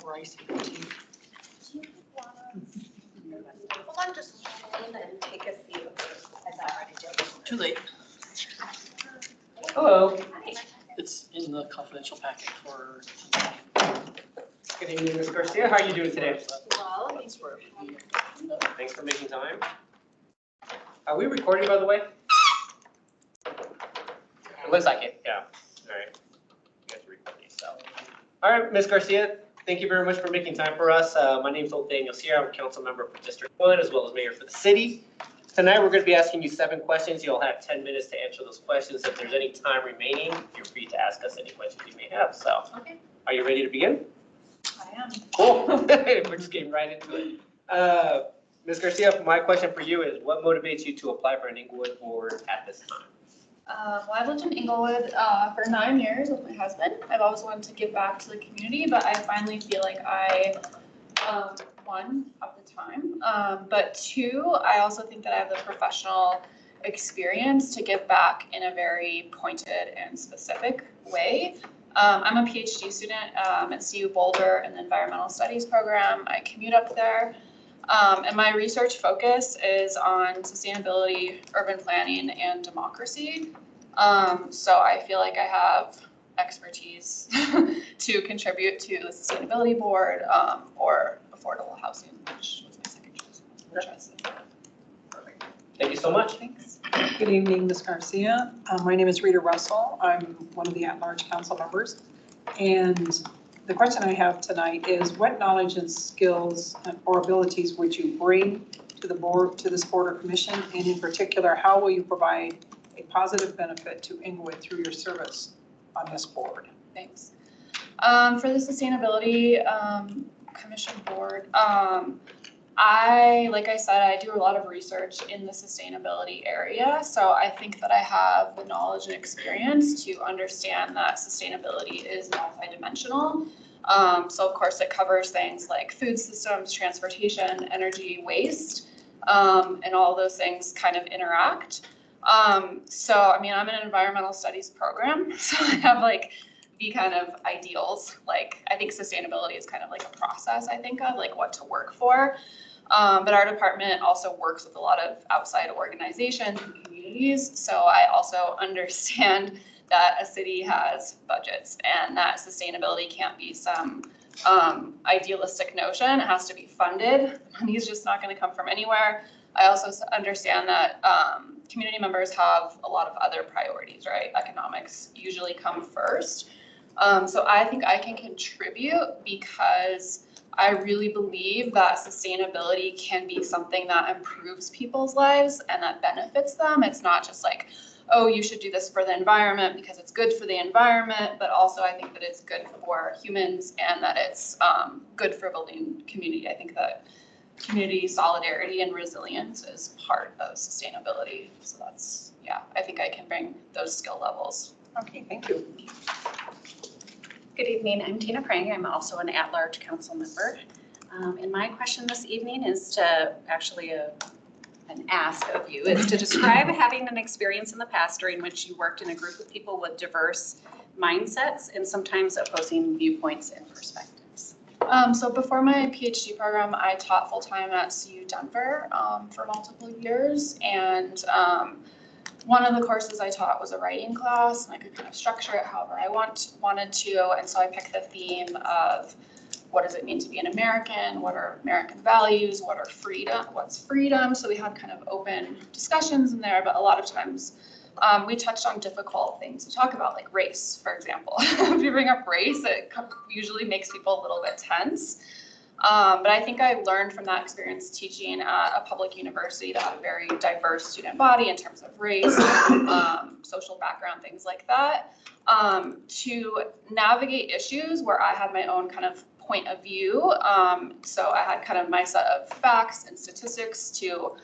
rice. Hold on just a minute and take a seat. Too late. Hello. Hi. It's in the confidential packet for. Good evening, Ms. Garcia. How are you doing today? Well, That's where we. Thanks for making time. Are we recording, by the way? It looks like it, yeah. All right. You guys are recording, so. All right, Ms. Garcia, thank you very much for making time for us. My name's Nathaniel Sierra. I'm a council member for District 1 as well as mayor for the city. Tonight, we're going to be asking you 7 questions. You'll have 10 minutes to answer those questions. If there's any time remaining, feel free to ask us any questions you may have. So, okay, are you ready to begin? I am. Cool. We're just getting right into it. Ms. Garcia, my question for you is, what motivates you to apply for an Inglewood board at this time? Well, I've lived in Inglewood for 9 years with my husband. I've always wanted to give back to the community, but I finally feel like I, one, have the time. But 2, I also think that I have the professional experience to give back in a very pointed and specific way. I'm a PhD student at CU Boulder in the Environmental Studies program. I commute up there. And my research focus is on sustainability, urban planning, and democracy. So I feel like I have expertise to contribute to the sustainability board or affordable housing, which was my second choice. Perfect. Thank you so much. Thanks. Good evening, Ms. Garcia. My name is Rita Russell. I'm one of the at-large council members. And the question I have tonight is, what knowledge and skills or abilities would you bring to the board, to this board or commission? And in particular, how will you provide a positive benefit to Inglewood through your service on this board? Thanks. For the Sustainability Commission Board, like I said, I do a lot of research in the sustainability area. So I think that I have the knowledge and experience to understand that sustainability is multidimensional. So of course it covers things like food systems, transportation, energy, waste, and all those things kind of interact. So, I mean, I'm in an environmental studies program, so I have like the kind of ideals. Like, I think sustainability is kind of like a process, I think of like what to work for. But our department also works with a lot of outside organizations and communities. So I also understand that a city has budgets and that sustainability can't be some idealistic notion. It has to be funded. Money is just not going to come from anywhere. I also understand that community members have a lot of other priorities, right? Economics usually come first. So I think I can contribute because I really believe that sustainability can be something that improves people's lives and that benefits them. It's not just like, oh, you should do this for the environment because it's good for the environment, but also I think that it's good for humans and that it's good for building community. I think that community solidarity and resilience is part of sustainability. So that's, yeah, I think I can bring those skill levels. Okay, thank you. Good evening, I'm Tina Prang. I'm also an at-large council member. And my question this evening is to actually an ask of you is to describe having an experience in the past during which you worked in a group of people with diverse mindsets and sometimes opposing viewpoints and perspectives. So before my PhD program, I taught full-time at CU Denver for multiple years. And one of the courses I taught was a writing class, and I could kind of structure it however I wanted to. And so I picked the theme of what does it mean to be an American? What are American values? What are freedom? What's freedom? So we had kind of open discussions in there, but a lot of times we touched on difficult things to talk about, like race, for example. If you bring up race, it usually makes people a little bit tense. But I think I learned from that experience teaching at a public university that had a very diverse student body in terms of race, social background, things like that, to navigate issues where I had my own kind of point of view. So I had kind of my set of facts and statistics to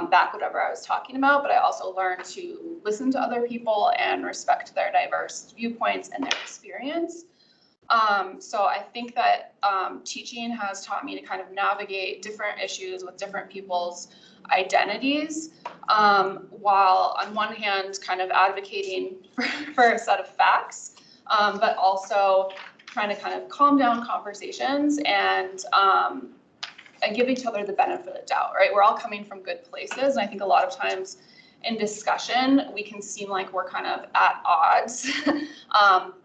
back whatever I was talking about, but I also learned to listen to other people and respect their diverse viewpoints and their experience. So I think that teaching has taught me to kind of navigate different issues with different people's identities, while on one hand kind of advocating for a set of facts, but also trying to kind of calm down conversations and give each other the benefit of the doubt, right? We're all coming from good places, and I think a lot of times in discussion, we can seem like we're kind of at odds,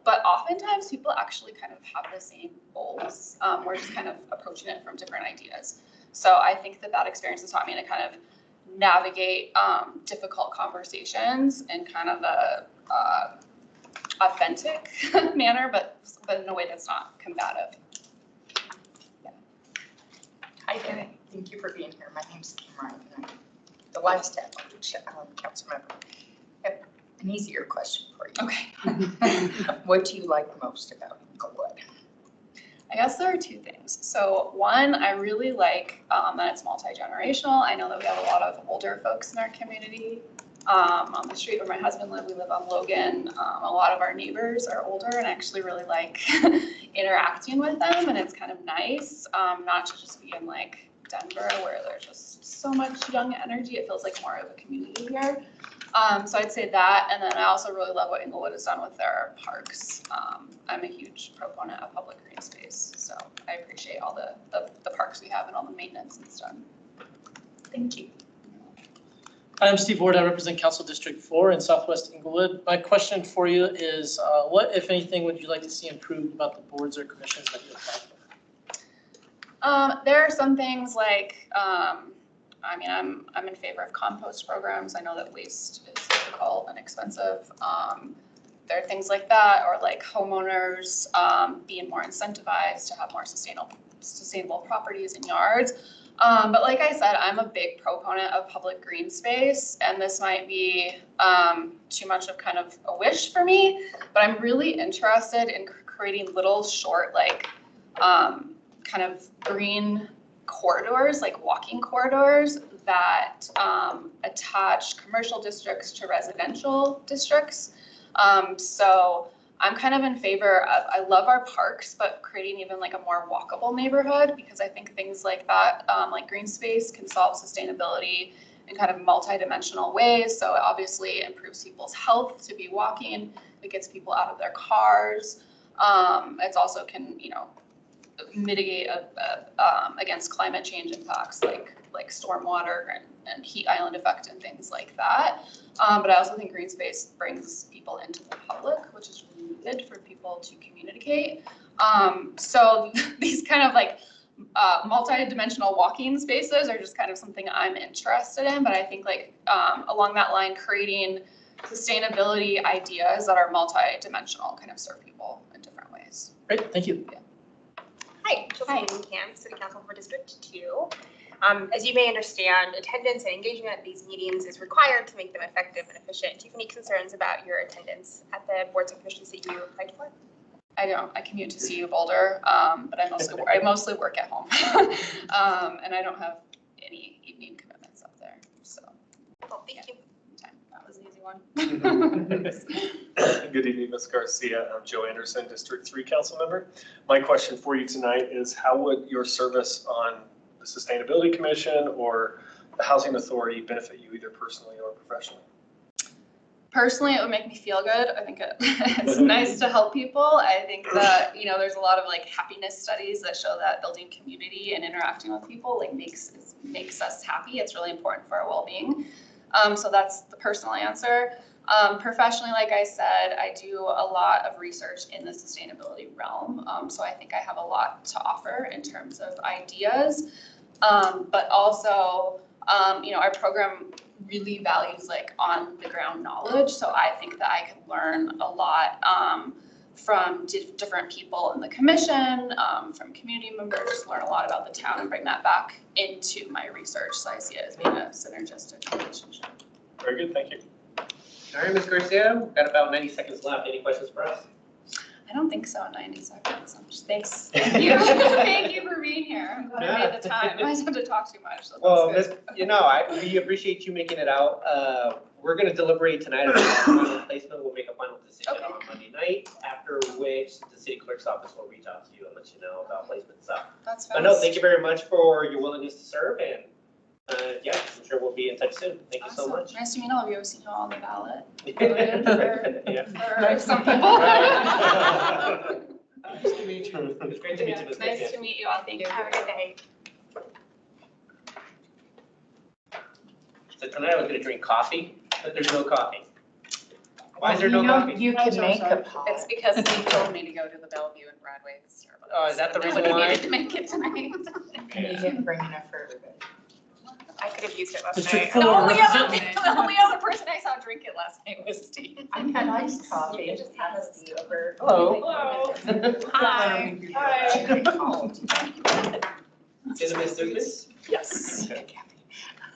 but oftentimes people actually kind of have the same goals. We're just kind of approaching it from different ideas. So I think that experience has taught me to kind of navigate difficult conversations in kind of a authentic manner, but in a way that's not combative. Hi there, thank you for being here. My name's Cameron, and I'm the last council member. I have an easier question for you. Okay. What do you like most about Inglewood? I guess there are two things. So one, I really like that it's multi-generational. I know that we have a lot of older folks in our community. On the street where my husband lives, we live on Logan. A lot of our neighbors are older, and I actually really like interacting with them, and it's kind of nice, not to just be in like Denver where there's just so much young energy. It feels like more of a community here. So I'd say that, and then I also really love what Inglewood has done with their parks. I'm a huge proponent of public green space, so I appreciate all the parks we have and all the maintenance that's done. Thank you. I'm Steve Ward. I represent Council District 4 in Southwest Inglewood. My question for you is, what, if anything, would you like to see improved about the boards or commissions that you apply for? There are some things like, I mean, I'm in favor of compost programs. I know that waste is difficult and expensive. There are things like that, or like homeowners being more incentivized to have more sustainable properties and yards. But like I said, I'm a big proponent of public green space, and this might be too much of kind of a wish for me, but I'm really interested in creating little short, like kind of green corridors, like walking corridors that attach commercial districts to residential districts. So I'm kind of in favor of, I love our parks, but creating even like a more walkable neighborhood, because I think things like that, like green space, can solve sustainability in kind of multi-dimensional ways. So it obviously improves people's health to be walking. It gets people out of their cars. It's also can, you know, mitigate against climate change impacts like stormwater and heat island effect and things like that. But I also think green space brings people into the public, which is really needed for people to communicate. So these kind of like multi-dimensional walking spaces are just kind of something I'm interested in. But I think like along that line, creating sustainability ideas that are multi-dimensional kind of serve people in different ways. Great, thank you. Yeah. Hi, Josephine Camp, City Council for District 2. As you may understand, attendance and engagement at these meetings is required to make them effective and efficient. Do you have any concerns about your attendance at the boards and commissions that you applied for? I don't. I commute to CU Boulder, but I mostly work at home, and I don't have any evening commitments up there. So, Well, thank you. that was an easy one. Good evening, Ms. Garcia. I'm Joe Anderson, District 3 Council Member. My question for you tonight is, how would your service on the Sustainability Commission or the Housing Authority benefit you either personally or professionally? Personally, it would make me feel good. I think it's nice to help people. I think that, you know, there's a lot of like happiness studies that show that building community and interacting with people like makes us happy. It's really important for our well-being. So that's the personal answer. Professionally, like I said, I do a lot of research in the sustainability realm. So I think I have a lot to offer in terms of ideas, but also, you know, our program really values like on the ground knowledge. So I think that I can learn a lot from different people in the commission, from community members, learn a lot about the town and bring that back into my research. So I see it as being a synergistic relationship. Very good, thank you. All right, Ms. Garcia, we've got about 90 seconds left. Any questions for us? I don't think so in 90 seconds. Thanks. Thank you. Thank you for being here. I'm glad I made the time. I just had to talk too much. So Well, that's good. you know, we appreciate you making it out. We're going to deliberate tonight on the final placement. We'll make a final decision Okay. on Monday night, after which the city clerk's office will reach out to you and let you know about placement stuff. That's But no, thank you very much for your willingness to serve, and yeah, I'm sure we'll be in touch soon. Thank you so Awesome. much. Nice to meet all of you. I've seen you all on the ballot. Voted Yeah. for some people. Nice to meet you. It's great to meet you, Ms. Nice Garcia. to meet you all. Thank you. Have a good day. So tonight I was gonna drink coffee, but there's no coffee. Why is there no coffee? You can make a pot. It's because he told me to go to the Bellevue and Broadway Starbucks. Oh, is that the reason Nobody why? needed to make it tonight. And you didn't bring enough for everybody. I could have used it last District night. four. The only other person I saw drink it last night was Steve. I had iced coffee. Just have a seat over. Hello. Hi. Is it Ms. Douglas? Yes.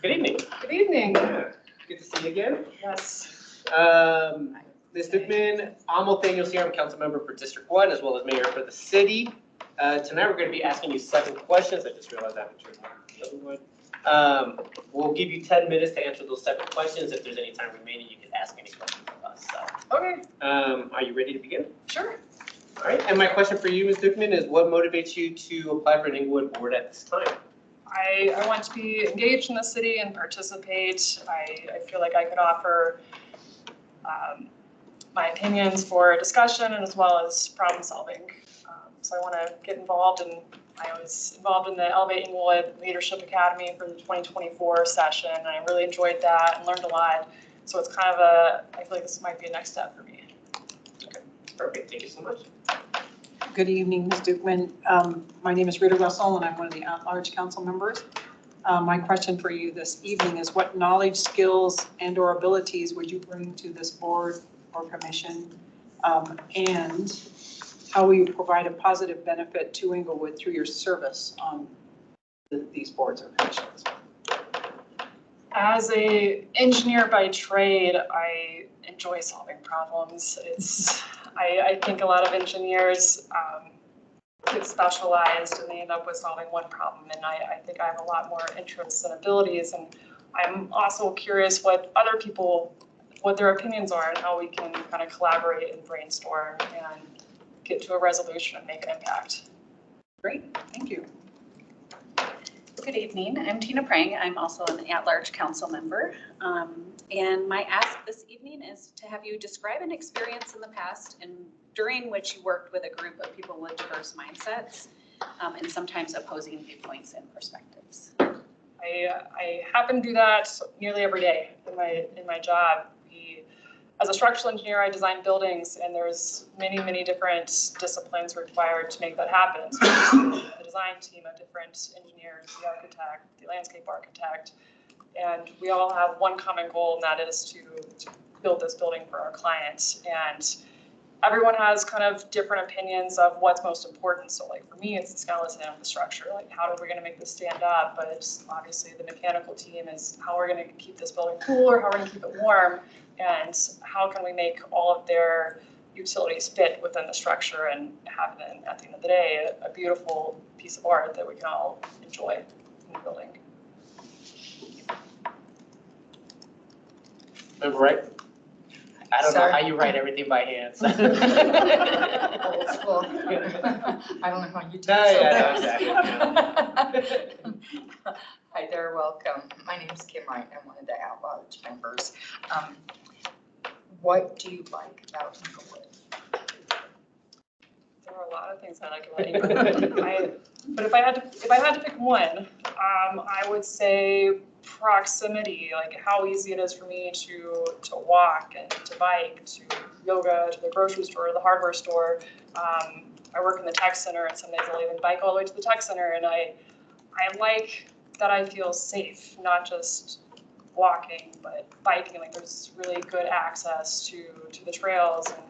Good evening. Good evening. Yeah, good to see you again. Yes. Ms. Dukeman, I'm Othaniel here, I'm council member for District 1 as well as mayor for the city. Tonight we're going to be asking you 7 questions. I just realized I haven't turned on the other one. We'll give you 10 minutes to answer those 7 questions. If there's any time remaining, you can ask any questions of us. So, Okay, are you ready to begin? sure. All right, and my question for you, Ms. Dukeman, is what motivates you to apply for an Inglewood board at this time? I want to be engaged in the city and participate. I feel like I could offer my opinions for discussion and as well as problem solving. So I want to get involved, and I was involved in the Elevate Inglewood Leadership Academy for the 2024 session. And I really enjoyed that and learned a lot. So it's kind of I feel like this might be a next step for me. Okay, perfect, thank you so much. Good evening, Ms. Dukeman. My name is Rita Russell, and I'm one of the at-large council members. My question for you this evening is what knowledge, skills, and/or abilities would you bring to this board or commission? And how will you provide a positive benefit to Inglewood through your service on these boards or commissions? As a engineer by trade, I enjoy solving problems. I think a lot of engineers get specialized and they end up with solving one problem. And I think I have a lot more interests and abilities. And I'm also curious what other people, what their opinions are and how we can kind of collaborate and brainstorm and get to a resolution and make an impact. Great, thank you. Good evening, I'm Tina Prang. I'm also an at-large council member. And my ask this evening is to have you describe an experience in the past and during which you worked with a group of people with diverse mindsets and sometimes opposing viewpoints and perspectives. I happen to do that nearly every day in my job. As a structural engineer, I design buildings, and there's many different disciplines required to make that happen. So the design team of different engineers, the architect, the landscape architect, and we all have one common goal, and that is to build this building for our clients. And everyone has kind of different opinions of what's most important. So like for me, it's the skeleton of the structure. Like how are we going to make this stand up? But it's obviously the mechanical team is how we're going to keep this building cool or how we're going to keep it warm. And how can we make all of their utilities fit within the structure and have it, at the end of the day, a beautiful piece of art that we can all enjoy in the building. Remember, right? I don't know Sorry. how you write everything by hand. So. Old school. I don't know how you do No, so. yeah, no, exactly. Hi there, welcome. My name is Kim Wright. I'm one of the at-large members. What do you like about Inglewood? There are a lot of things I like about Inglewood. But if I had to pick one, I would say proximity, like how easy it is for me to walk and to bike, to yoga, to the grocery store, the hardware store. I work in the tech center, and some days I'll even bike all the way to the tech center, and I like that I feel safe, not just walking, but biking. Like there's really good access to the trails and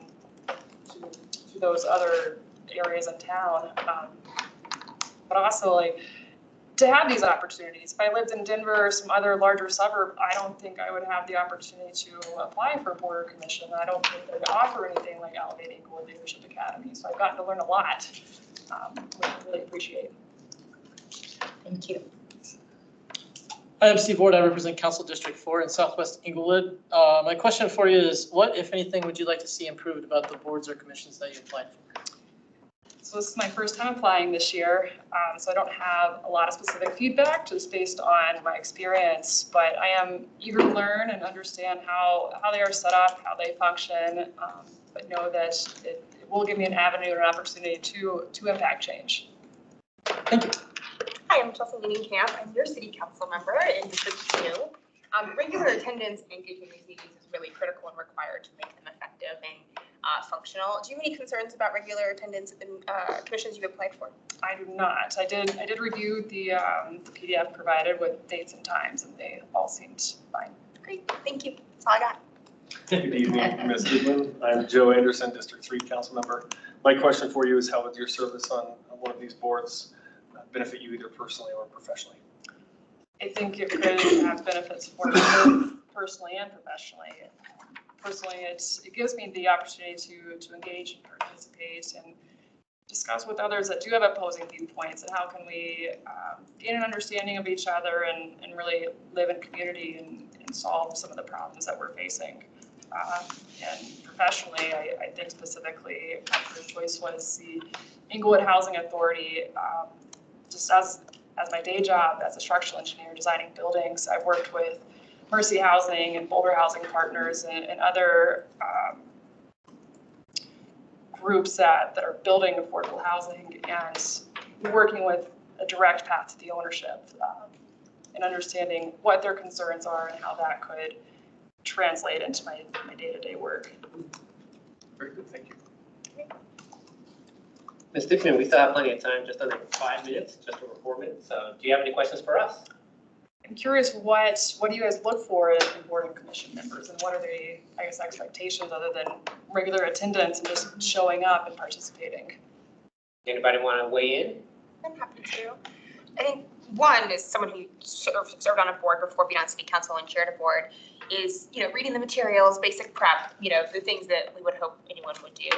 to those other areas in town. But also like to have these opportunities. If I lived in Denver or some other larger suburb, I don't think I would have the opportunity to apply for a board or commission. I don't think they would offer anything like Elevate Inglewood Leadership Academy. So I've gotten to learn a lot, which I really appreciate. Thank you. I am Steve Ward. I represent Council District 4 in Southwest Inglewood. My question for you is, what, if anything, would you like to see improved about the boards or commissions that you applied for? So this is my first time applying this year, so I don't have a lot of specific feedback just based on my experience, but I am eager to learn and understand how they are set up, how they function, but know that it will give me an avenue and an opportunity to impact change. Thank you. Hi, I'm Chelsea Meeting-Camp. I'm your city council member in District 2. Regular attendance and engagement in these meetings is really critical and required to make them effective and functional. Do you have any concerns about regular attendance at the commissions you've applied for? I do not. I did review the PDF provided with dates and times, and they all seemed fine. Great, thank you. That's all I got. Good evening, Ms. Goodwin. I'm Joe Anderson, District 3 council member. My question for you is how would your service on one of these boards benefit you either personally or professionally? I think it could have benefits for me both personally and professionally. Personally, it gives me the opportunity to engage and participate and discuss with others that do have opposing viewpoints and how can we gain an understanding of each other and really live in community and solve some of the problems that we're facing. And professionally, I think specifically my first choice was the Inglewood Housing Authority. Just as my day job as a structural engineer designing buildings, I've worked with Mercy Housing and Boulder Housing Partners and other groups that are building affordable housing and working with a direct path to the ownership and understanding what their concerns are and how that could translate into my day-to-day work. Very good, thank you. Ms. Dickman, we still have plenty of time, just under 5 minutes, just over 4 minutes. So do you have any questions for us? I'm curious, what do you guys look for in board and commission members, and what are the, I guess, expectations other than regular attendance and just showing up and participating? Anybody want to weigh in? I'm happy to. I think one is someone who served on a board before being on city council and chaired a board is, reading the materials, basic prep, the things that we would hope anyone would do.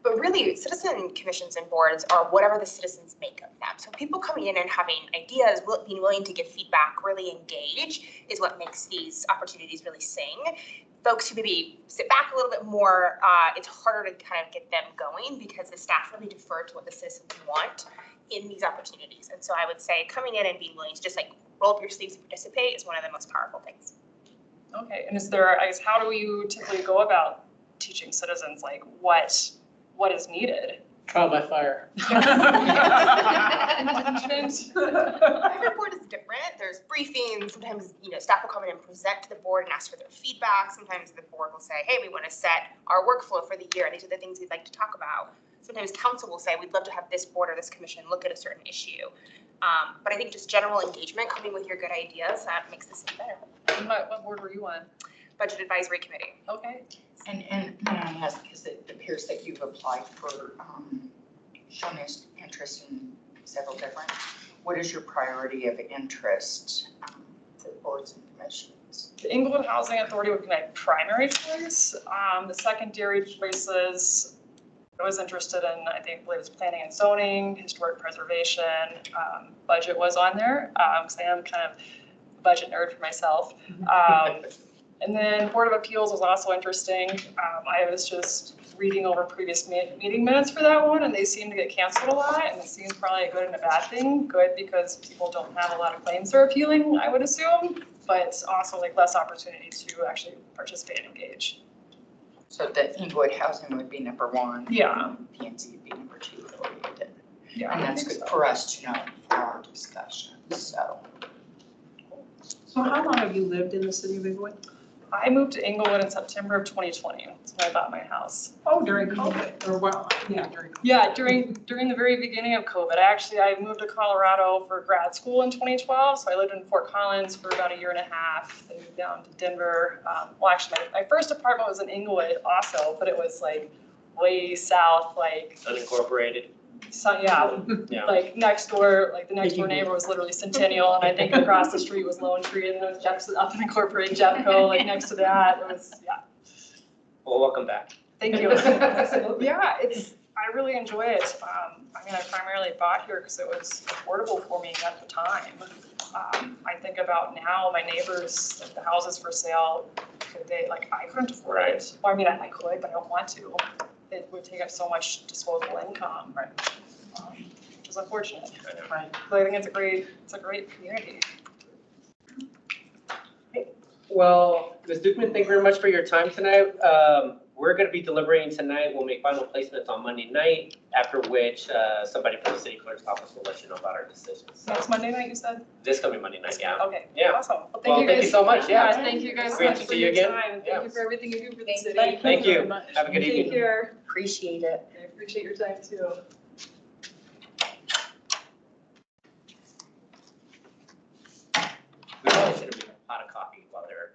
But really, citizen commissions and boards are whatever the citizens make of them. So people coming in and having ideas, being willing to give feedback, really engage is what makes these opportunities really sing. Folks who maybe sit back a little bit more, it's harder to kind of get them going because the staff really defer to what the citizens want in these opportunities. And so I would say coming in and being willing to just roll up your sleeves and participate is one of the most powerful things. Okay, and is there, I guess, how do you typically go about teaching citizens what is needed? Trial by fire. Every board is different. There's briefings. Sometimes, staff will come in and present to the board and ask for their feedback. Sometimes the board will say, hey, we want to set our workflow for the year, and these are the things we'd like to talk about. Sometimes council will say, we'd love to have this board or this commission look at a certain issue. But I think just general engagement, coming with your good ideas, that makes this better. And what board were you on? Budget Advisory Committee. Okay. And may I ask, because it appears that you've applied for, shown interest in several different, what is your priority of interest for boards and commissions? The Inglewood Housing Authority would be my primary choice. The secondary choices I was interested in, I believe it's planning and zoning, historic preservation, budget was on there, because I am kind of a budget nerd for myself. And then Board of Appeals was also interesting. I was just reading over previous meeting minutes for that one, and they seem to get canceled a lot, and it seems probably a good and a bad thing. Good because people don't have a lot of claims that are appealing, I would assume, but also less opportunity to actually participate and engage. So the Inglewood Housing would be number one. Yeah. PNC would be number two. Yeah, And that's good for us to know for our discussion, so. So how long have you lived in the city of Inglewood? I moved to Inglewood in September of 2020. That's when I bought my house. Oh, during COVID, or during COVID. Yeah, during the very beginning of COVID. I moved to Colorado for grad school in 2012. So I lived in Fort Collins for about a year and a half. Then moved down to Denver. Well, actually, my first apartment was in Inglewood also, but it was way south, Unincorporated. So yeah, next door, the next door neighbor was literally Centennial, and I think across the street was Lone Tree, and then it was unincorporated Jeffco, next to that. It was, yeah. Well, welcome back. Thank you. Yeah, I really enjoy it. I primarily bought here because it was affordable for me at the time. I think about now, my neighbors, the houses for sale, I couldn't afford it. Well, I could, but I don't want to. It would take up so much disposable income, right? Which is unfortunate. Right. But I think it's a great community. Well, Ms. Dukeman, thank you very much for your time tonight. We're going to be deliberating tonight. We'll make final placements on Monday night, after which somebody from the city clerk's office will let you know about our decisions. So That's Monday night, you said? this coming Monday night, yeah. Okay. Yeah. Awesome. Well, Well, thank you so much, yeah. Thank you guys so Great much to for see you your again. time. Yeah. Thank you for everything you do for the city. Thank you. very much. Have a good Take evening. care. Appreciate it. I appreciate your time too. We probably should have made a pot of coffee while they're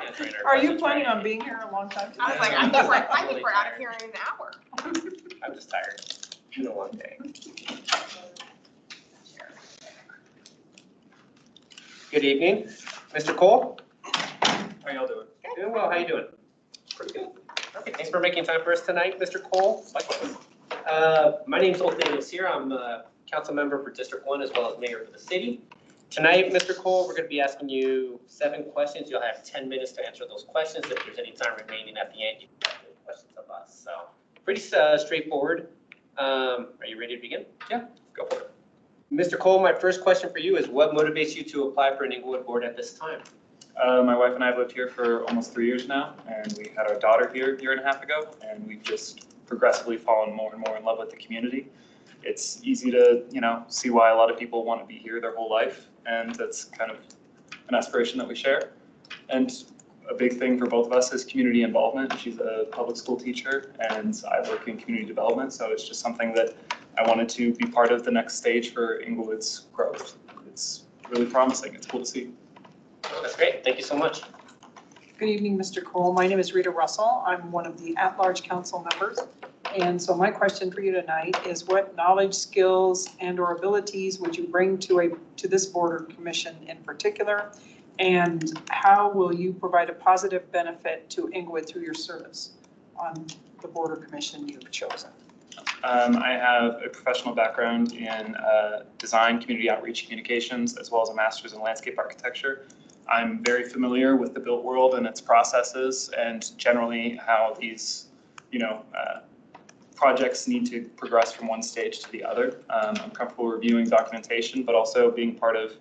answering our Are you questions, planning right? on being here a long time? I was like, Yeah. I think we're out of here in an hour. I'm just tired. It's been a long day. Good evening, Mr. Cole. How y'all doing? Doing well, how you doing? Pretty good. Okay, thanks for making time for us tonight, Mr. Cole. Likewise. My name's Othaniel Sear. I'm a council member for District 1 as well as mayor for the city. Tonight, Mr. Cole, we're going to be asking you 7 questions. You'll have 10 minutes to answer those questions. If there's any time remaining at the end, you can ask any questions of us. So pretty straightforward. Are you ready to begin? Yeah, go for it. Mr. Cole, my first question for you is what motivates you to apply for an Inglewood board at this time? My wife and I have lived here for almost 3 years now, and we had our daughter here a year and a half ago, and we've just progressively fallen more and more in love with the community. It's easy to, see why a lot of people want to be here their whole life, and that's kind of an aspiration that we share. And a big thing for both of us is community involvement. She's a public school teacher, and I work in community development, so it's just something that I wanted to be part of the next stage for Inglewood's growth. It's really promising. It's cool to see. That's great. Thank you so much. Good evening, Mr. Cole. My name is Rita Russell. I'm one of the at-large council members. And so my question for you tonight is what knowledge, skills, and/or abilities would you bring to this board or commission in particular? And how will you provide a positive benefit to Inglewood through your service on the board or commission you've chosen? I have a professional background in design, community outreach, communications, as well as a master's in landscape architecture. I'm very familiar with the built world and its processes and generally how these, projects need to progress from one stage to the other. I'm comfortable reviewing documentation, but also being part of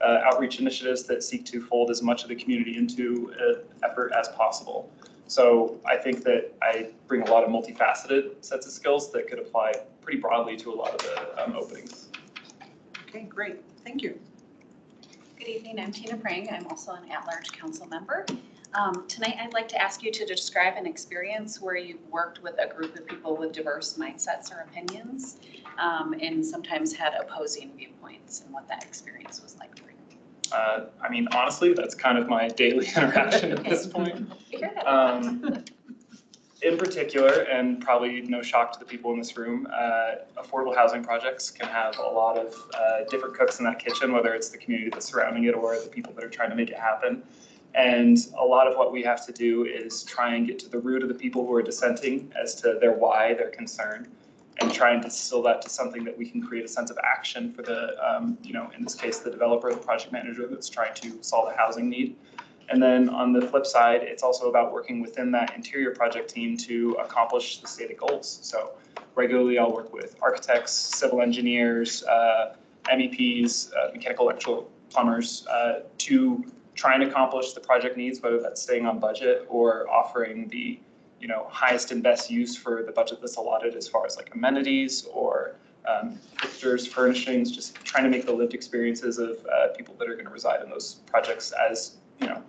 outreach initiatives that seek to fold as much of the community into an effort as possible. So I think that I bring a lot of multifaceted sets of skills that could apply pretty broadly to a lot of the openings. Okay, great. Thank you. Good evening, I'm Tina Prang. I'm also an at-large council member. Tonight, I'd like to ask you to describe an experience where you've worked with a group of people with diverse mindsets or opinions, and sometimes had opposing viewpoints, and what that experience was like for you. Honestly, that's kind of my daily interaction at this point. In particular, and probably no shock to the people in this room, affordable housing projects can have a lot of different cooks in that kitchen, whether it's the community that's surrounding it or the people that are trying to make it happen. And a lot of what we have to do is try and get to the root of the people who are dissenting as to their why, their concern, and try and distill that to something that we can create a sense of action for the, in this case, the developer, the project manager that's trying to solve a housing need. And then on the flip side, it's also about working within that interior project team to accomplish the stated goals. So regularly I'll work with architects, civil engineers, MEPs, mechanical, electrical, plumbers, to try and accomplish the project needs, whether that's staying on budget or offering the highest and best use for the budget that's allotted as far as like amenities or fixtures, furnishings, just trying to make the lived experiences of people that are going to reside in those projects as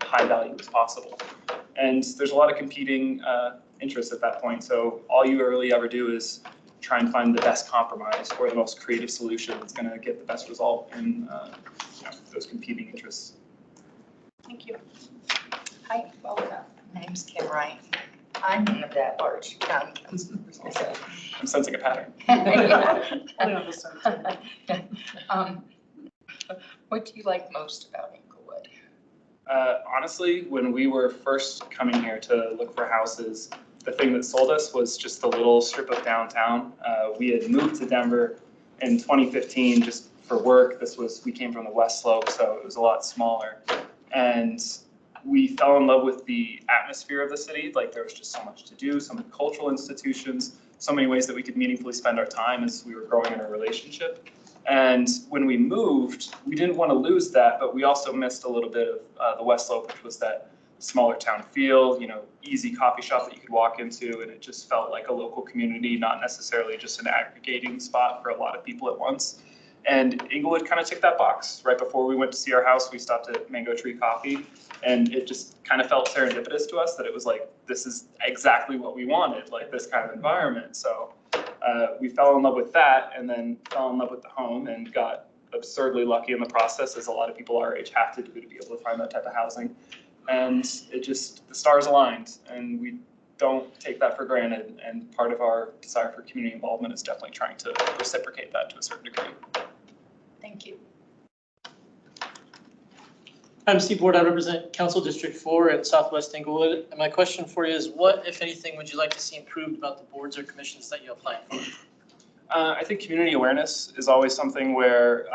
high value as possible. And there's a lot of competing interests at that point. So all you really ever do is try and find the best compromise or the most creative solution that's going to get the best result in those competing interests. Thank you. Hi, welcome. My name's Kim Wright. I'm one of the at-large county council members also. I'm sensing a pattern. Only on this side. What do you like most about Inglewood? Honestly, when we were first coming here to look for houses, the thing that sold us was just the little strip of downtown. We had moved to Denver in 2015 just for work. We came from the West Slope, so it was a lot smaller. And we fell in love with the atmosphere of the city. Like there was just so much to do, so many cultural institutions, so many ways that we could meaningfully spend our time as we were growing in our relationship. And when we moved, we didn't want to lose that, but we also missed a little bit of the West Slope, which was that smaller town feel, easy coffee shop that you could walk into, and it just felt like a local community, not necessarily just an aggregating spot for a lot of people at once. And Inglewood kind of ticked that box. Right before we went to see our house, we stopped at Mango Tree Coffee, and it just kind of felt serendipitous to us that it was like, this is exactly what we wanted, like this kind of environment. So we fell in love with that, and then fell in love with the home, and got absurdly lucky in the process, as a lot of people our age have to do to be able to find that type of housing. And the stars aligned, and we don't take that for granted. And part of our desire for community involvement is definitely trying to reciprocate that to a certain degree. Thank you. I'm Steve Ward, I represent Council District 4 in Southwest Inglewood. And my question for you is, what, if anything, would you like to see improved about the boards or commissions that you apply for? I think community awareness is always something where,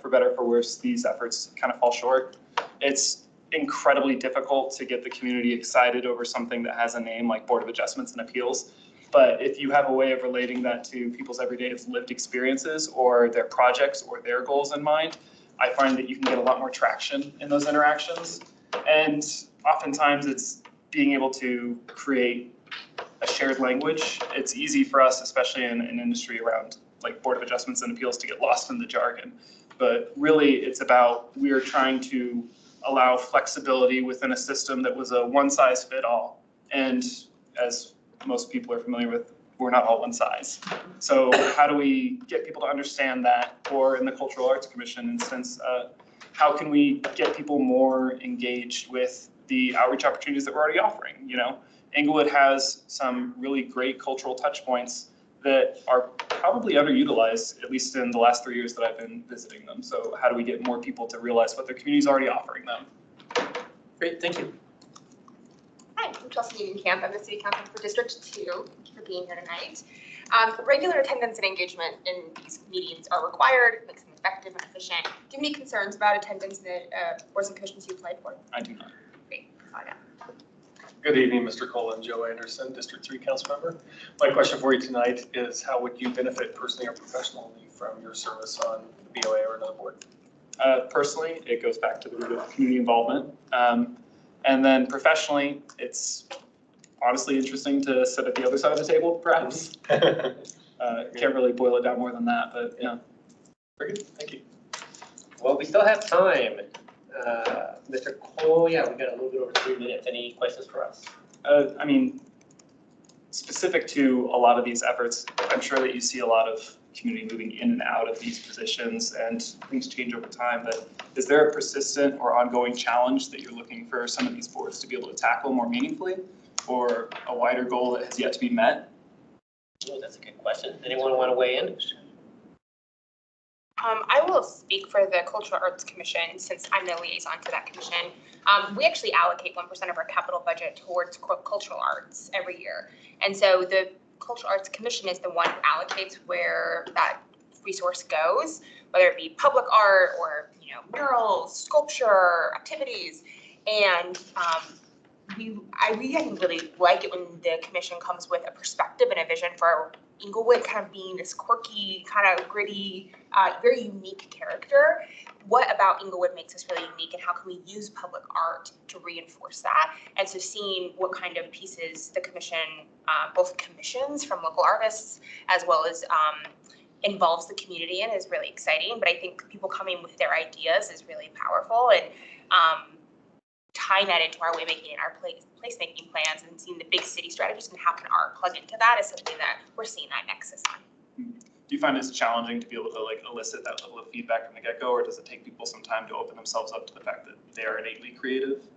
for better or for worse, these efforts kind of fall short. It's incredibly difficult to get the community excited over something that has a name like Board of Adjustments and Appeals. But if you have a way of relating that to people's everyday lived experiences, or their projects, or their goals in mind, I find that you can get a lot more traction in those interactions. And oftentimes it's being able to create a shared language. It's easy for us, especially in an industry around like Board of Adjustments and Appeals, to get lost in the jargon. But really it's about, we're trying to allow flexibility within a system that was a one size fit all. And as most people are familiar with, we're not all one size. So how do we get people to understand that? Or in the Cultural Arts Commission instance, how can we get people more engaged with the outreach opportunities that we're already offering? Inglewood has some really great cultural touch points that are probably underutilized, at least in the last 3 years that I've been visiting them. So how do we get more people to realize what their community is already offering them? Great, thank you. Hi, I'm Chelsea Camp. I'm the City Council for District 2. Thank you for being here tonight. Regular attendance and engagement in these meetings are required, makes them effective and efficient. Do you have any concerns about attendance in the boards and commissions you applied for? I do not. Great, that's all I got. Good evening, Mr. Cole and Joe Anderson, District 3 Council Member. My question for you tonight is, how would you benefit personally or professionally from your service on the BOA or another board? Personally, it goes back to the root of community involvement. And then professionally, it's honestly interesting to sit at the other side of the table, perhaps. Can't really boil it down more than that, but yeah. Very good, thank you. Well, we still have time. Mr. Cole, yeah, we got a little bit over 3 minutes. Any questions for us? Specific to a lot of these efforts, I'm sure that you see a lot of community moving in and out of these positions, and things change over time, but is there a persistent or ongoing challenge that you're looking for some of these boards to be able to tackle more meaningfully, or a wider goal that has yet to be met? Oh, that's a good question. Anyone want to weigh in? I will speak for the Cultural Arts Commission since I'm the liaison to that commission. We actually allocate 1% of our capital budget towards cultural arts every year. And so the Cultural Arts Commission is the one who allocates where that resource goes, whether it be public art or murals, sculpture, activities. And I think really like it when the commission comes with a perspective and a vision for Inglewood kind of being this quirky, kind of gritty, very unique character. What about Inglewood makes us really unique, and how can we use public art to reinforce that? And so seeing what kind of pieces the commission, both commissions from local artists as well as involves the community in is really exciting. But I think people coming with their ideas is really powerful, and tying that into our way making and our placemaking plans and seeing the big city strategies and how can art plug into that is something that we're seeing that nexus on. Do you find it's challenging to be able to elicit that level of feedback from the get-go, or does it take people some time to open themselves up to the fact that they are innately creative?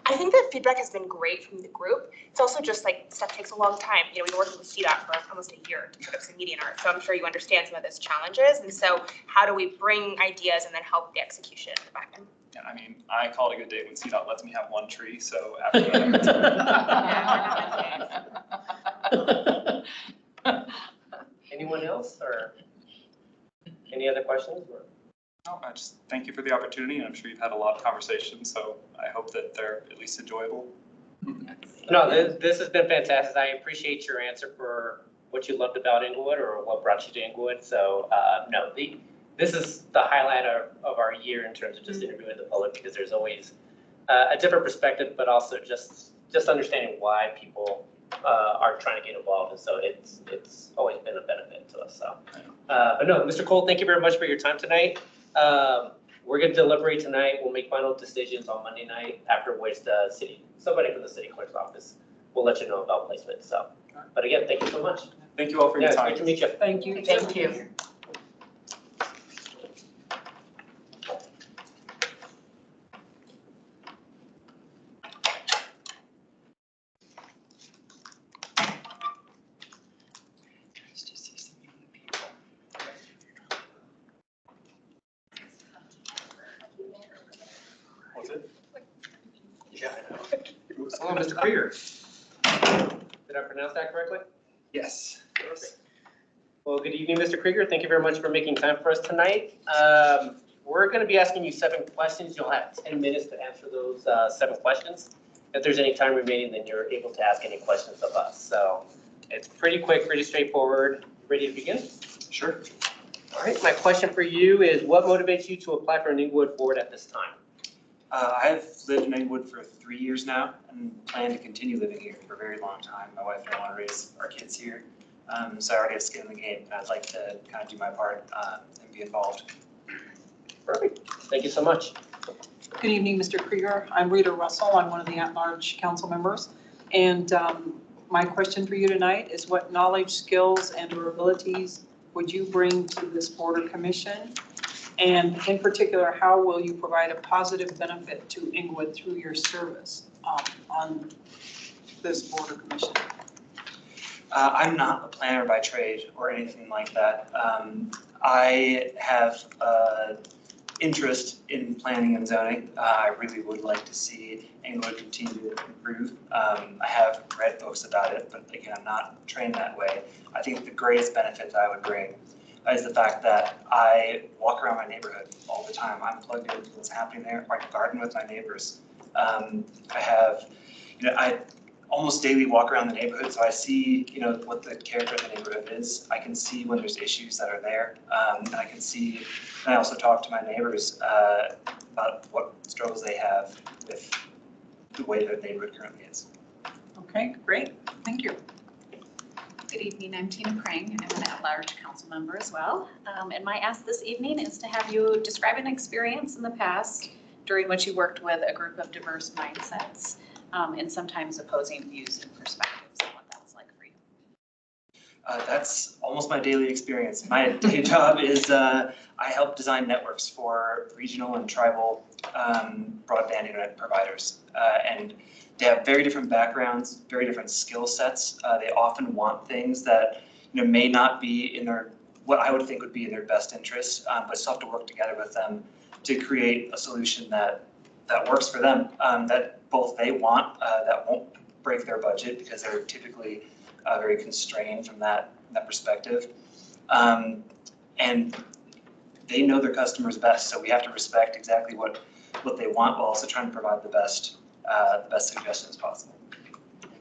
I think the feedback has been great from the group. It's also just stuff takes a long time. We've been working with CDOT for almost a year to put up some median art, so I'm sure you understand some of those challenges. And so how do we bring ideas and then help the execution in the back end? Yeah, I call it a good day when CDOT lets me have one tree, so after that. Anyone else, or any other questions? No, I just thank you for the opportunity, and I'm sure you've had a lot of conversations, so I hope that they're at least enjoyable. No, this has been fantastic. I appreciate your answer for what you loved about Inglewood or what brought you to Inglewood. So no, this is the highlight of our year in terms of just interviewing the public, because there's always a different perspective, but also just understanding why people are trying to get involved. And so it's always been a benefit to us. So, but no, Mr. Cole, thank you very much for your time tonight. We're going to deliberate tonight. We'll make final decisions on Monday night, after which somebody from the city clerk's office will let you know about placement. So, but again, thank you so much. Thank you all for your Yeah, time. great to meet you. Thank you. Thank you. What's it? Yeah, I know. Hello, Mr. Krieger. Did I pronounce that correctly? Yes. Well, good evening, Mr. Krieger. Thank you very much for making time for us tonight. We're going to be asking you 7 questions. You'll have 10 minutes to answer those 7 questions. If there's any time remaining, then you're able to ask any questions of us. So it's pretty quick, pretty straightforward. Ready to begin? Sure. All right, my question for you is, what motivates you to apply for an Inglewood board at this time? I've lived in Inglewood for 3 years now and plan to continue living here for a very long time. My wife and I want to raise our kids here. So I already have skin in the game, and I'd like to kind of do my part and be involved. Perfect. Thank you so much. Good evening, Mr. Krieger. I'm Rita Russell. I'm one of the at-large council members. And my question for you tonight is, what knowledge, skills, and/or abilities would you bring to this board or commission? And in particular, how will you provide a positive benefit to Inglewood through your service on this board or commission? I'm not a planner by trade or anything like that. I have interest in planning and zoning. I really would like to see Inglewood continue to improve. I have read books about it, but again, I'm not trained that way. I think the greatest benefit that I would bring is the fact that I walk around my neighborhood all the time. I'm plugged into what's happening there. I garden with my neighbors. I almost daily walk around the neighborhood, so I see, what the character of the neighborhood is. I can see when there's issues that are there. And I also talk to my neighbors about what struggles they have with the way their neighborhood currently is. Okay, great. Thank you. Good evening, I'm Tina Prang. I'm an at-large council member as well. And my ask this evening is to have you describe an experience in the past during which you worked with a group of diverse mindsets and sometimes opposing views and perspectives, and what that's like for you. That's almost my daily experience. My day job is I help design networks for regional and tribal broadband internet providers. And they have very different backgrounds, very different skill sets. They often want things that may not be in what I would think would be in their best interest, but still have to work together with them to create a solution that works for them, that both they want, that won't break their budget because they're typically very constrained from that perspective. And they know their customers best, so we have to respect exactly what they want while also trying to provide the best suggestions possible.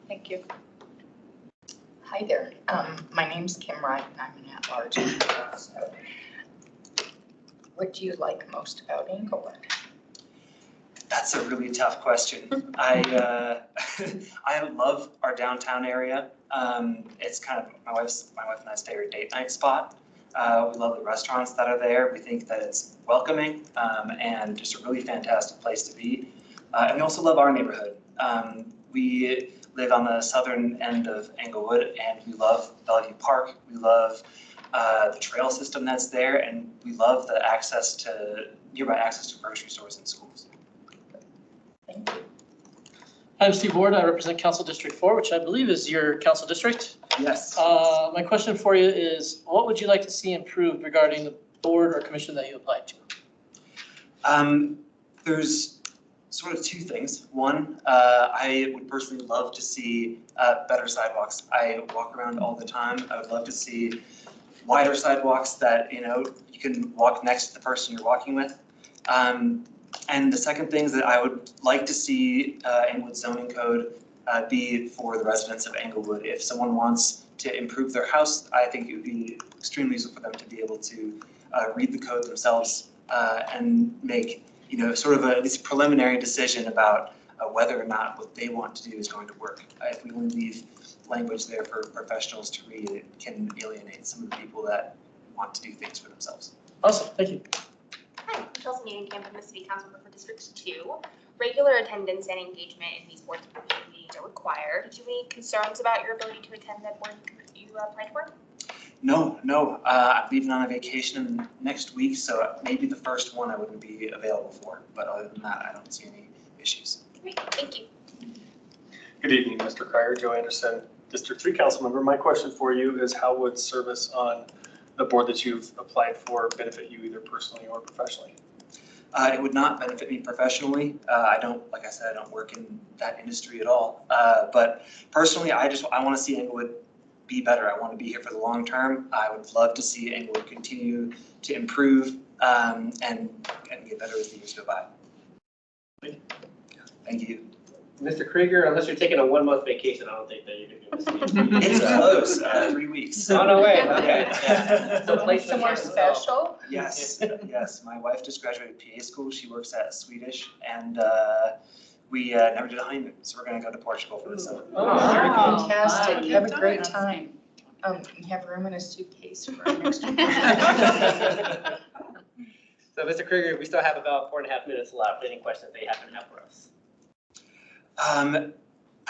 Thank you. Hi there. My name's Kim Wright, and I'm an at-large. So, what do you like most about Inglewood? That's a really tough question. I love our downtown area. It's kind of my wife and I's favorite date night spot. We love the restaurants that are there. We think that it's welcoming and just a really fantastic place to be. And we also love our neighborhood. We live on the southern end of Inglewood, and we love Bellevue Park. We love the trail system that's there, and we love the nearby access to grocery stores and schools. Thank you. I'm Steve Ward. I represent Council District 4, which I believe is your council district. Yes. My question for you is, what would you like to see improved regarding the board or commission that you applied to? There's sort of 2 things. One, I would personally love to see better sidewalks. I walk around all the time. I would love to see wider sidewalks that, you can walk next to the person you're walking with. And the second thing is that I would like to see Inglewood zoning code be for the residents of Inglewood. If someone wants to improve their house, I think it would be extremely useful for them to be able to read the code themselves and make sort of at least preliminary decision about whether or not what they want to do is going to work. If we only leave language there for professionals to read, it can alienate some of the people that want to do things for themselves. Awesome, thank you. Hi, Chelsea Meehan from the City Council for District 2. Regular attendance and engagement in these boards and commission meetings are required. Do you have any concerns about your ability to attend the board you applied for? No. I'm leaving on a vacation next week, so maybe the first one I wouldn't be available for. But other than that, I don't see any issues. Great, thank you. Good evening, Mr. Cryer, Joe Anderson, District 3 Council Member. My question for you is how would service on the board that you've applied for benefit you either personally or professionally? It would not benefit me professionally. Like I said, I don't work in that industry at all. But personally, I want to see Englewood be better. I want to be here for the long term. I would love to see Englewood continue to improve and get better as the years go by. Thank you. Mr. Krieger, unless you're taking a 1-month vacation, I don't think that you're going to be missing. It's close, 3 weeks. Oh, no way, okay. Yeah. So places Somewhere are- special? Yes. My wife just graduated PA school. She works at Swedish, and we never did a honeymoon, so we're going to go to Portugal for the summer. Oh, Fantastic, fun. have a great time. You have room in a suitcase for our next trip. So, Mr. Krieger, we still have about 4.5 minutes left. Any questions that you happen to have for us?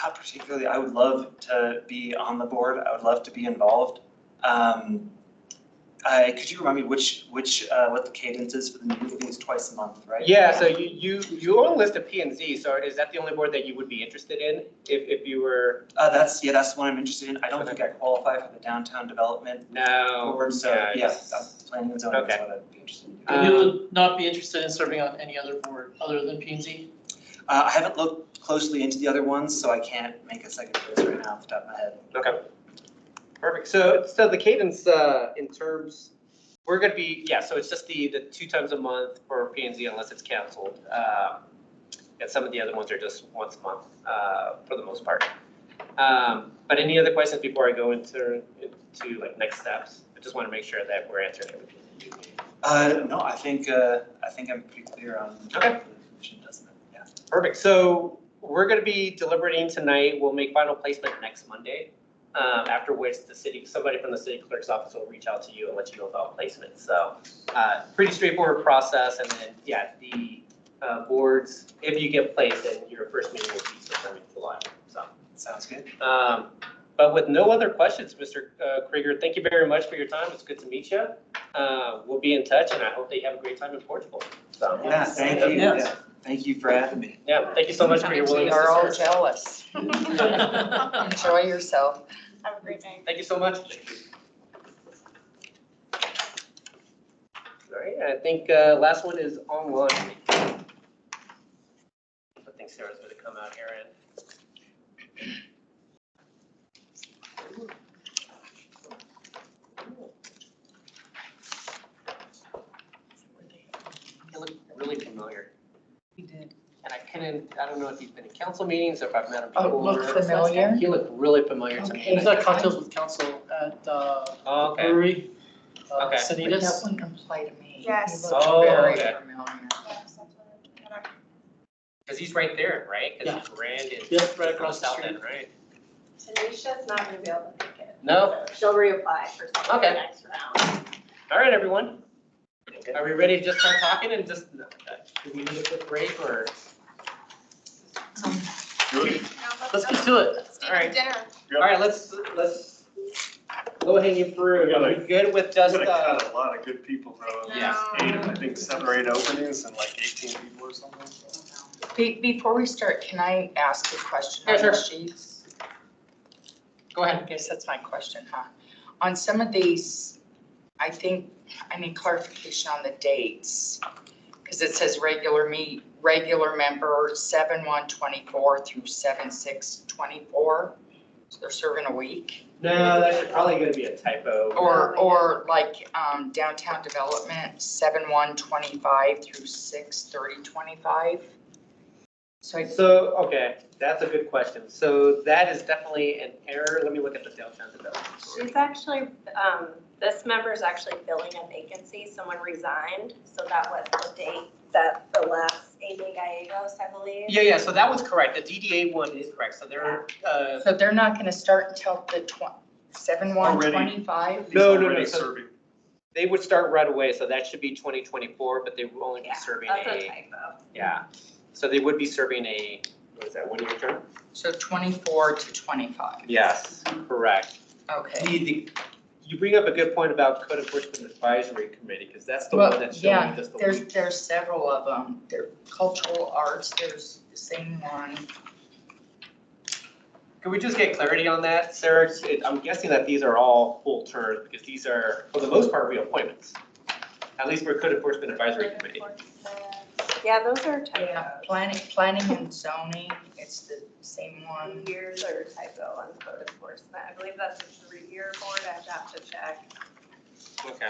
Not particularly. I would love to be on the board. I would love to be involved. Could you remind me what the cadence is for the meeting? I think it's twice a month, right? Yeah, so you only listed P and Z, so is that the only board that you would be interested in if you were? That's the one I'm interested in. I don't think I qualify for the downtown development No. board, so yes. planning and zoning is Okay. what I'd be interested in. And you would not be interested in serving on any other board other than P&Z? I haven't looked closely into the other ones, so I can't make a second choice right now off the top of my head. Okay. Perfect. So the cadence in terms, we're going to be, so it's just the 2 times a month for P and Z unless it's canceled. And some of the other ones are just once a month for the most part. But any other questions before I go into like next steps? I just want to make sure that we're answering everything that you need. No, I think I'm pretty clear on Okay. what the commission does. Yeah. Perfect. So we're going to be deliberating tonight. We'll make final placement next Monday. After which somebody from the city clerk's office will reach out to you and let you know about placement. So pretty straightforward process. And then, the boards, if you get placed, then your first meeting will be sometime in July. So Sounds good. but with no other questions, Mr. Krieger, thank you very much for your time. It's good to meet you. We'll be in touch, and I hope that you have a great time in Portugal. So Yeah, thank you. Yes. Yeah. Thank you for having me. yeah, thank you so much for your We willingness are all to serve. jealous. Enjoy yourself. Have a great night. Thank you so much. All right, I think last one is online. I think Sarah's going to come out here and. You look really familiar. He did. And I don't know if he's been in council meetings or if I've met him Oh, before. look familiar. He looked really familiar to me. He was at cocktails with council at Oh, okay. brewery, Okay. But that Sanitas. wouldn't apply to me. Yes. He looked Oh, very okay. familiar. Because he's right there, right? Yeah. Because Rand is. Yep, right across the south street. end, right? Tanisha's not gonna be able to make it. No? She'll reapply for the Okay. next round. All right, everyone. Are we ready to just start talking and just, do we need a quick break or? Let's get to it. Let's do All right. dinner. All right, let's low hanging fruit. Are we good with I'm just, gonna cut a lot of good people though. Yeah. I think 7 or 8 openings and like 18 people or something. Before we start, can I ask a question Yeah, on the sure. sheets? Go I ahead. guess that's my question, huh? On some of these, I need clarification on the dates. Because it says regular member 7/1/24 through 7/6/24. So they're serving a week. No, that's probably gonna be a typo. Or like downtown development 7/1/25 through 6/30/25. So, okay, that's a good question. So that is definitely an error. Let me look at the downtown development. She's actually, this member is actually filling a vacancy. Someone resigned, so that was the date that the last Amy Gallegos, I believe? Yeah, so that was correct. The DDA one is correct. So they're, So they're not gonna start until the 7/1/25? He's No. already So serving. they would start right away, so that should be 2024, but they will only be Yeah, serving that's a a, typo. yeah. So they would be serving a, what is that, 1-year term? So 24 to 25? Yes, correct. Okay. You bring up a good point about Code Enforcement Advisory Committee, because that's the Well, one that's yeah, showing just the there's, week. there's several of them. There, cultural arts, there's the same one. Can we just get clarity on that, Sarah? I'm guessing that these are all full terms, because these are, for the most part, reappointments. At least for Code Enforcement Advisory Committee. Yeah, those are Yeah, typos. planning and zoning, it's the same one. Years are typo on code enforcement. I believe that's a 3-year board. I'd have to check. Okay.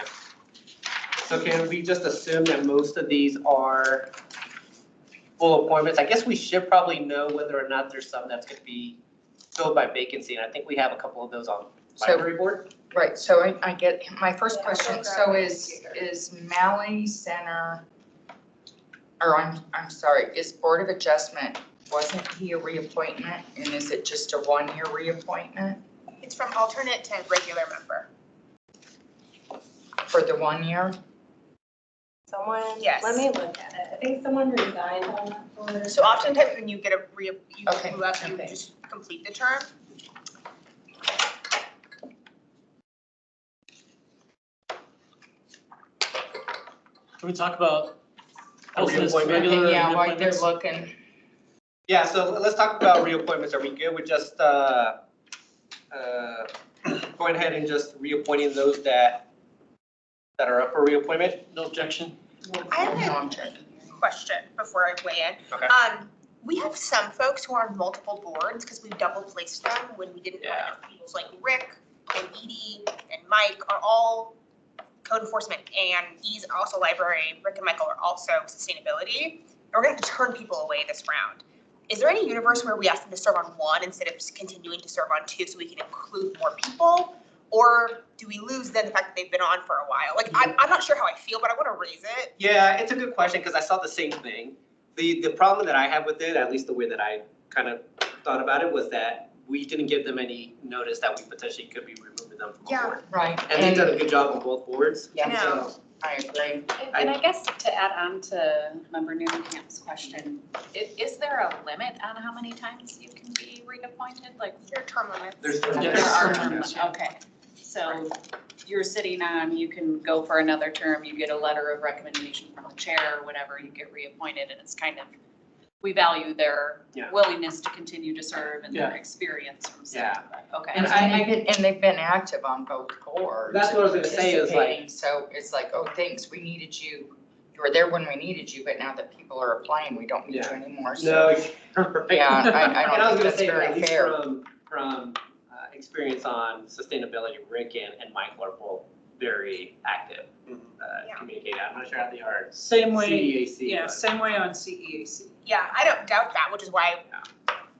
So can we just assume that most of these are full appointments? I guess we should probably know whether or not there's some that's gonna be filled by vacancy, and I think we have a couple of those on So- library board. Right, so I get, my first Yeah, question, those are so my is computer. Malley Center, or I'm sorry, is Board of Adjustment, wasn't he a reappointment? And is it just a 1-year reappointment It's from alternate to regular member. for the 1 year? Someone, Yes. let me look at it. I think someone resigned on that board. So oftentimes when you get a you Okay, move up, you okay. just complete the term. Can we talk about else is Reappointment. regular Yeah, while they're reappointments? looking, Yeah, so let's talk about reappointments. Are we good with just, going ahead and just reappointing those that are up for reappointment? No objection? I have no a objection. question before I weigh in. Okay. We have some folks who are on multiple boards because we double placed them when we didn't have Yeah. enough people. So like Rick and Edie and Mike are all code enforcement, and E's are also library. Rick and Michael are also sustainability. And we're gonna have to turn people away this round. Is there any universe where we ask them to serve on one instead of continuing to serve on two so we can include more people? Or do we lose then the fact that they've been on for a while? Like, I'm not sure how I feel, but I wanna raise it. Yeah, it's a good question, because I saw the same thing. The problem that I have with it, at least the way that I kind of thought about it, was that we didn't give them any notice that we potentially could be removing them from the Yeah. board. Right, And they've done a good job on both boards. yeah, No. so I agree. And I guess to add on to Member Newcamp's question, is there a limit on how many times you can be reappointed? Like, Your term limits. There's Yeah. there are term terms, limits, okay. So you're sitting on, you can go for another term, you get a letter of recommendation from the chair or whatever, you get reappointed, and it's kind of, we value their Yeah. willingness to continue to serve and their Yeah. experience from sitting. Yeah. Okay. And they've been active on both boards. That's what I was gonna say is like- participating, so it's like, oh, thanks, we needed you. You were there when we needed you, but now that people are applying, we don't need you Yeah. anymore, so. No, you're right. Yeah, I And I don't was think gonna that's say, that very at least fair. from experience on sustainability, Rick and Michael are both very active, Yeah. communicating. I'm not sure how they are. Same way, CEAC, yeah, but- same way on CEAC. Yeah, I don't doubt that, which is why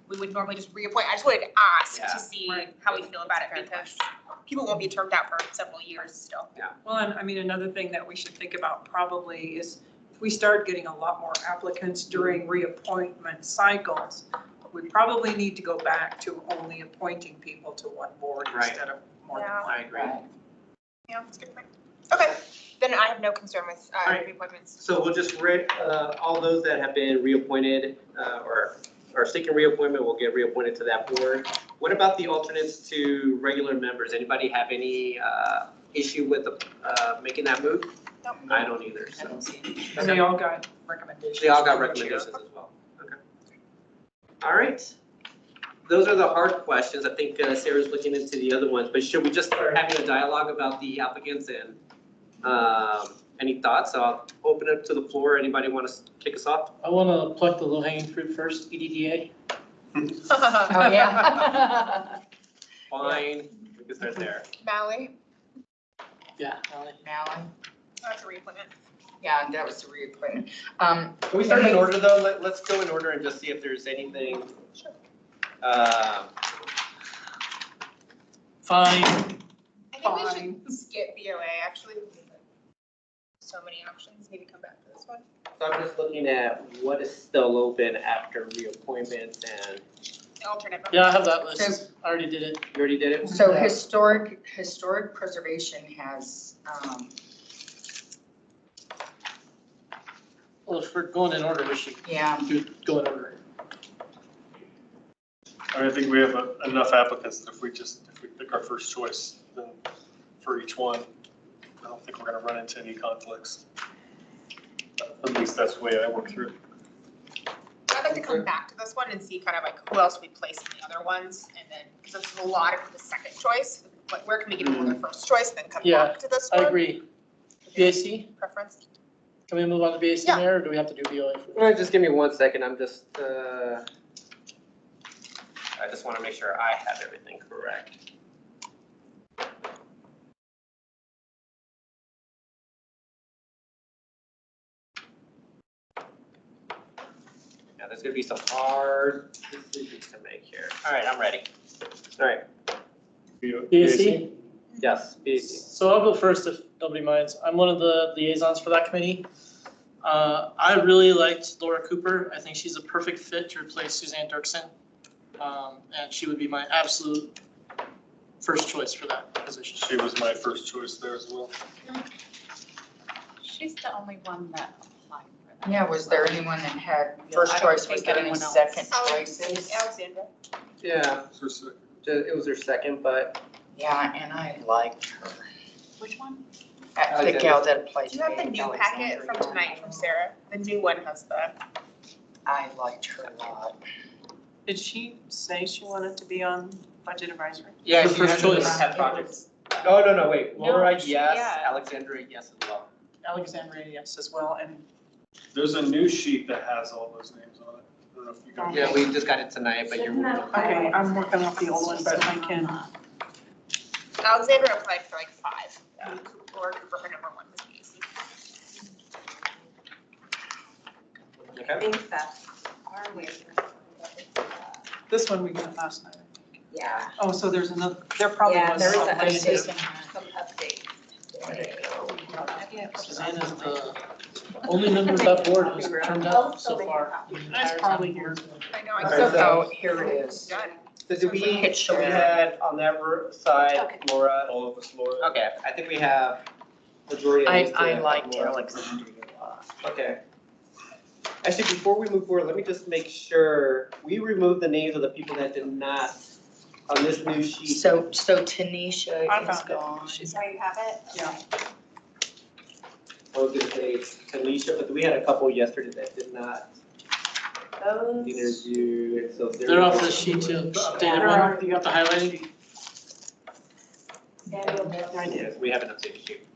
we would normally just reappoint. I just wanted to ask Yeah. to see Right. how we feel about it That's a fair because people won't be termed out for several years still. Well, and I mean, another thing that we should think about probably is if we start getting a lot more applicants during reappointment cycles, we probably need to go back to only appointing people to one board Right. instead of more than Yeah. one. I agree. Yeah, that's a good point. Okay, then I have no concern with Alright. reappointments. So we'll just all those that have been reappointed, or are seeking reappointment will get reappointed to that board. What about the alternates to regular members? Anybody have any, issue with, making that move? Nope. I don't either, I so. don't see any. And they all got recommendations. They all got from the chair. recommendations as well. Okay. All right. Those are the hard questions. I think Sarah's looking into the other ones, but should we just start having a dialogue about the applicants and any thoughts? So I'll open it to the floor. Anybody want to kick us off? I want to pluck the low-hanging fruit first, EDDA. Oh, yeah. Fine, we can start there. Mally, Yeah, Ally. Mallon, that's a reappointment. yeah, that was the reappointment. Can we start in order though? Let's go in order and just see if there's anything. Fine. I think we Fine. should skip BOA, actually. So many options, maybe come back to this one. So I'm just looking at what is still open after reappointments and The alternate. Yeah, I have that list. I already did it. you already did it? So historic preservation has, Well, if we're going in order, we should yeah, go in order. I mean, I think we have enough applicants that if we pick our first choice, then for each one, I don't think we're gonna run into any conflicts. At least that's the way I work through it. I'd like to come back to this one and see kind of like who else we place in the other ones, and then, because it's a lot of the second choice, like where can we get another first choice, then come Yeah, back to this I one? agree. BAC, Preference? can we move on to BAC Yeah. there, or do we have to do BOA first? Just give me 1 second, I'm just, I just wanna make sure I have everything correct. Yeah, there's gonna be some hard decisions to make here. All right, I'm ready. All right, BAC? yes, BAC. So I'll go first if nobody minds. I'm one of the liaisons for that committee. I really liked Laura Cooper. I think she's a perfect fit to replace Suzanne Dirksen. And she would be my absolute first choice for that position. She was my first choice there as well. She's the only one that applied for that. yeah, was there anyone that had first I don't choice, was think there any anyone else. second choices? Alexandra. Yeah, First, it was her second, but Yeah, and I liked her. Which one? The gal that applied Do you have the today, new packet from Alexandria. tonight from Sarah? The new one has the. I liked her a lot. Did she say she wanted to be on budget advisory? yeah, Her she first has choice. have projects. No, wait, Laura, No, she- yes, yeah. Alexandria, yes as well. Alexandria, yes, as well, and there's a new sheet that has all those names on it. I don't know if you got. Yeah, we just got it tonight, but you're. okay, I'm working off the old one, but I can. Alexandra applied for like 5. Laura Cooper, her number 1 was BAC. Okay. think that's our way. This one we got last night. Yeah. Oh, so there's another, there probably Yeah, was there is some a later. some update. Suzanne is the only member of that board who's turned out so far. That's probably here. I know, All I right, so. so- Oh, here it is. Done. So do we had on that side, Laura? All of us, Laura. Okay, I think we have majority at least. I to liked Laura. Alexandria a lot. Okay. Actually, before we move forward, let me just make sure, we removed the names of the people that did not on this new sheet. So Tanisha I is found it. gone. Sorry, you have it? Yeah. I was gonna say Tanisha, but we had a couple yesterday that did not Those. interview, and so They're off the sheet too, the updated one, with the highlighting. Yes, we have an updated sheet.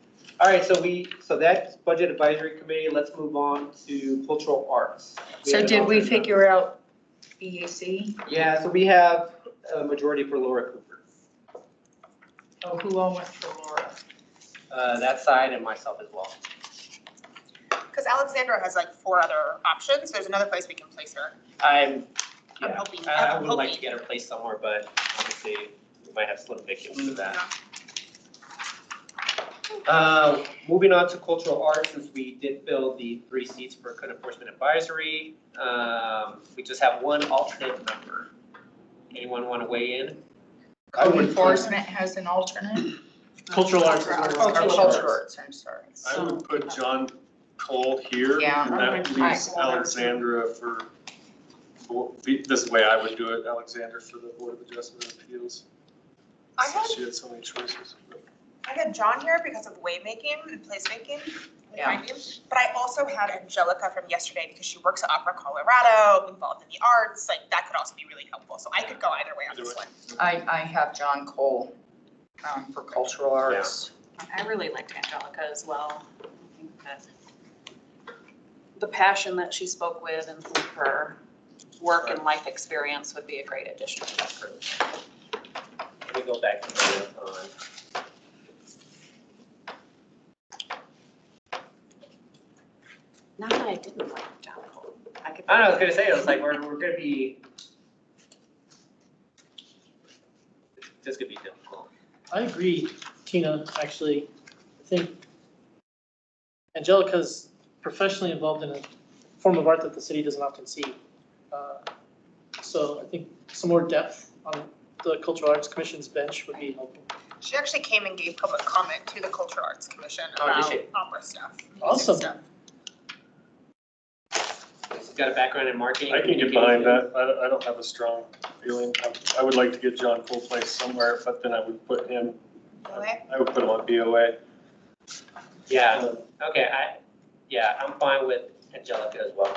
All right, so that's Budget Advisory Committee. Let's move on to Cultural Arts. So have an did we alternate. figure out BAC? Yeah, so we have a majority for Laura Cooper. Oh, who all went for Laura? That side and myself as well. Because Alexandra has like 4 other options. There's another place we can place her. I'm I'm yeah, hoping- I I'm would like to hoping. get her placed somewhere, but obviously we might have slim pickings for that. Moving on to Cultural Arts, since we did fill the 3 seats for Code Enforcement Advisory, we just have 1 alternate member. Anyone want to weigh in? Code enforcement has an alternate? Cultural arts is where Or we're. cultural arts, I'm sorry. I would put John Cole here. Yeah. And that leaves Alexandra this is the way I would do it, Alexandra for the Board of Adjustment and Appeals. I had, She had so many choices. I had John here because of waymaking and placemaking. Yeah. But I also had Angelica from yesterday because she works at Opera Colorado, involved in the arts. Like that could also be really helpful. So I could go either way on this one. I have John Cole for cultural arts. I really liked Angelica as well. I think that the passion that she spoke with and her work and life experience would be a great addition to that group. Let me go back to the on. Not that I didn't like John Cole. I don't know, I was gonna say, I was like, we're gonna be. This could be difficult. I agree, Tina, actually. I think Angelica's professionally involved in a form of art that the city doesn't often see. So I think some more depth on the Cultural Arts Commission's bench would be helpful. She actually came and gave public comment to the Cultural Arts Commission Oh, did about she? opera stuff. music Awesome. stuff. She's got a background in marketing. I can get behind that. I don't have a strong feeling. I would like to get John Full Place somewhere, but then I would put him, Okay. I would put him on BOA. Yeah, okay, I'm fine with Angelica as well.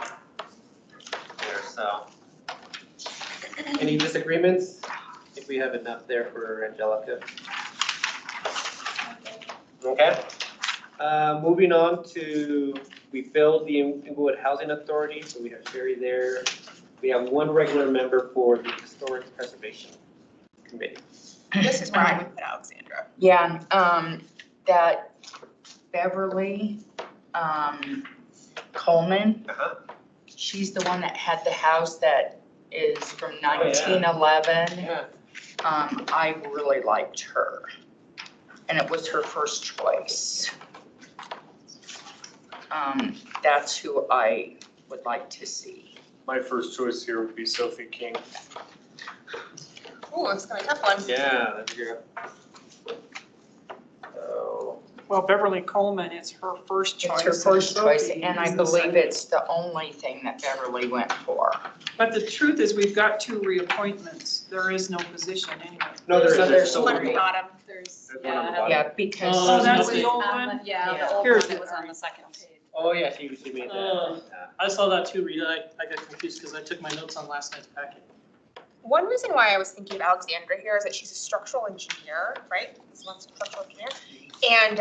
There, so. Any disagreements? I think we have enough there for Angelica. Okay. Moving on to, we filled the Inglewood Housing Authority, so we have Sherry there. We have one regular member for the Historic Preservation Committee. This is where I would put Alexandra. Yeah, that Beverly, Coleman, Uh-huh. she's the one that had the house that is from yeah. 1911. Yeah. I really liked her, and it was her first choice. That's who I would like to see. My first choice here would be Sophie King. Ooh, it's gonna be a tough one. Yeah, that's good. So, Well, Beverly Coleman is her first choice. It's her first and choice, Sophie and I is the believe second. it's the only thing that Beverly went for. But the truth is, we've got 2 reappointments. There is no position anyway. no, So there's there's One at Sophie. the bottom. There's, There's one on the yeah. bottom. Yeah, because. Oh, that's it the was old on one? the- Yeah, the old Here's one that was on the second page. Oh, yeah, she made that. Oh. I saw that too, Rita. I got confused because I took my notes on last night's packet. One reason why I was thinking of Alexandra here is that she's a structural engineer, right? This one's a structural engineer. And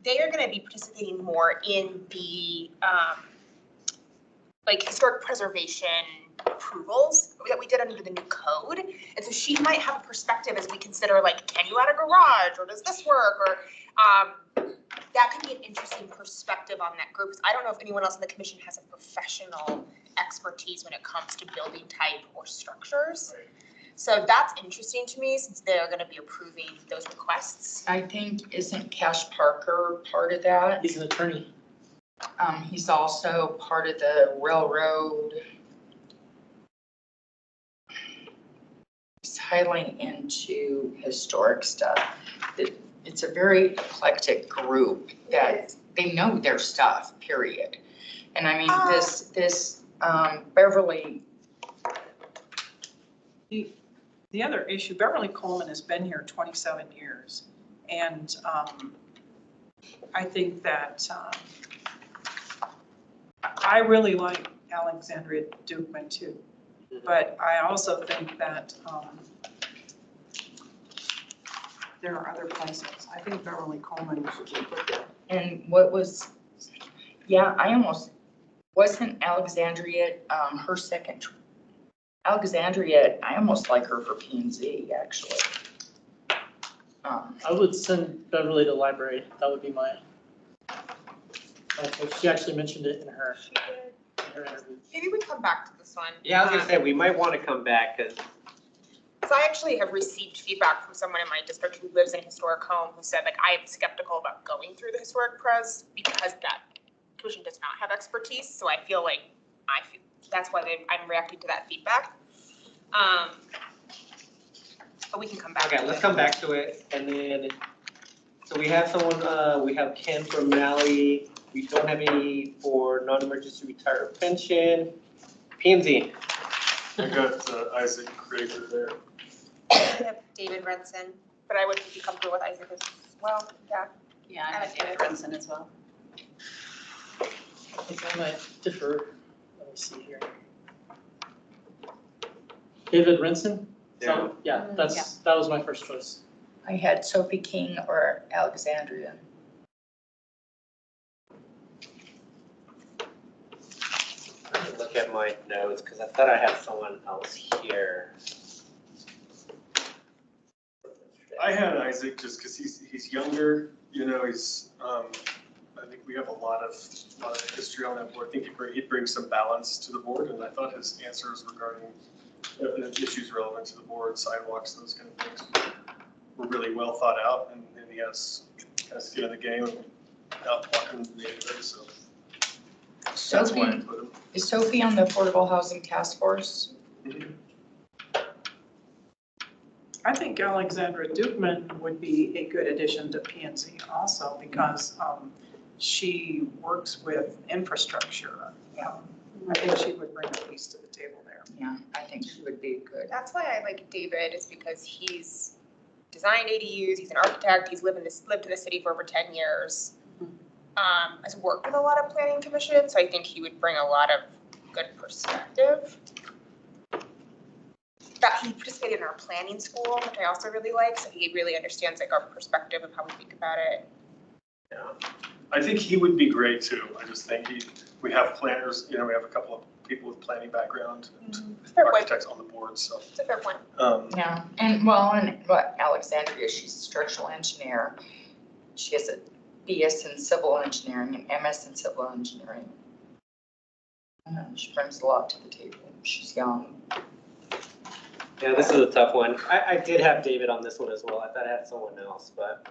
they are gonna be participating more in the like historic preservation approvals that we did under the new code. And so she might have a perspective as we consider like, can you add a garage or does this work? Or that could be an interesting perspective on that group. I don't know if anyone else in the commission has a professional expertise when it comes to building type or structures. So that's interesting to me since they're gonna be approving those requests. I think, isn't Cash Parker part of that? He's an attorney. He's also part of the railroad. He's highly into historic stuff. It's a very eclectic group that they know their stuff, period. And I mean, this Beverly, The other issue, Beverly Coleman has been here 27 years. And I think that I really like Alexandria Dukeman too. But I also think that there are other places. I think Beverly Coleman should be put there. and what was, yeah, I almost, wasn't Alexandria, her second, Alexandria, I almost like her for P and Z, actually. I would send Beverly to library. That would be my choice. She actually mentioned it in her interview. Maybe we come back to this one. Yeah, I was gonna say, we might wanna come back, cause So I actually have received feedback from someone in my district who lives in a historic home who said like, I am skeptical about going through the historic pres because that commission does not have expertise. So I feel like, that's why I'm reacting to that feedback. But we can come back to it. okay, let's come back to it, and then, so we have someone, we have Ken from Mally, we don't have any for non-emergency retired pension. P and Z, I got Isaac Krager there. We have David Renson, but I would be comfortable with Isaac as well, yeah. Yeah, I have David Renson as well. I think I might defer. Let me see here. David Renson? So, yeah, that was my first choice. I had Sophie King or Alexandria. let me look at my notes, cause I thought I had someone else here. I had Isaac just because he's younger, you know, he's, I think we have a lot of history on that board. I think he'd bring some balance to the board, and I thought his answers regarding issues relevant to the board, sidewalks, those kind of things were really well thought out, and he has kind of skin in the game and out walking the neighborhood, so That's why I Sophie, put him. is Sophie on the Affordable Housing Task Force? I think Alexandra Dukeman would be a good addition to PNC also because she works with infrastructure. I think she would bring a piece to the table there. Yeah, I think she would be good. That's why I like David, is because he's designed ADUs, he's an architect, he's lived in the city for over 10 years. Has worked with a lot of planning commissions, so I think he would bring a lot of good perspective. That he participated in our planning school, which I also really like, so he really understands like our perspective of how we think about it. Yeah, I think he would be great too. I just think we have planners, we have a couple of people with planning background and Fair point, architects on the board, so. it's a fair point. Yeah, and what Alexandria, she's a structural engineer. She has a BS in civil engineering and MS in civil engineering. She brings a lot to the table. She's young. Yeah, this is a tough one. I did have David on this one as well. I thought I had someone else, but.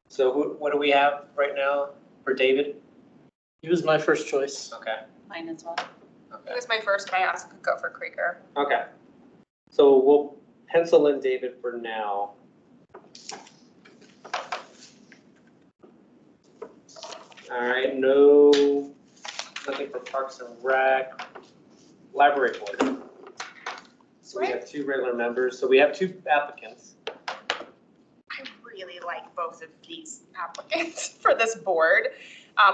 So what do we have right now for David? He was my first choice. Okay, Mine as well. It okay, was my first, but I also could go for Krieger. okay. So we'll pencil in David for now. All right, nothing for Parks and Rec. Library Board. So we have 2 regular members, so we have 2 applicants. I really like both of these applicants for this board.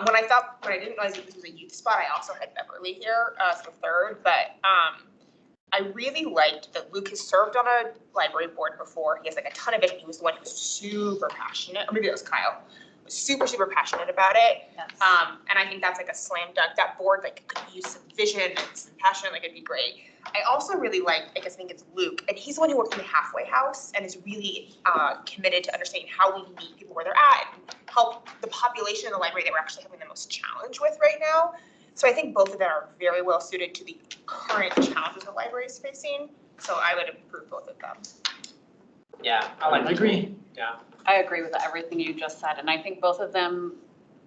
When I didn't realize that this was a youth spot, I also had Beverly here as the third, but I really liked that Luke has served on a library board before. He has like a ton of vision. He was the one who was super passionate, or maybe it was Kyle, was super passionate about it. Yes. And I think that's like a slam dunk. That board like could use some vision and some passion, like it'd be great. I also really like, I think it's Luke, and he's the one who works in the halfway house and is really committed to understanding how we meet people where they're at and help the population in the library that we're actually having the most challenge with right now. So I think both of them are very well suited to the current challenges the library is facing. So I would approve both of them. Yeah, I agree. Yeah. I agree with everything you just said, and I think both of them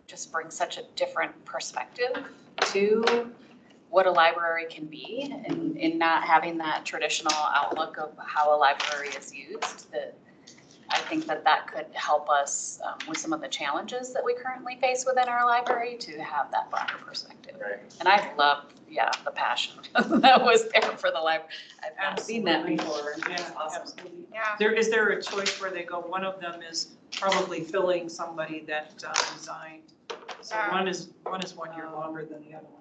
just bring such a different perspective to what a library can be, and in not having that traditional outlook of how a library is used. That I think that could help us with some of the challenges that we currently face within our library to have that broader perspective. Right. And I loved, the passion that was there for the library. I've not seen that Absolutely. before. Yeah, It's awesome. absolutely. Yeah. Is there a choice where they go, one of them is probably filling somebody that resigned? So one is 1 year longer than the other one.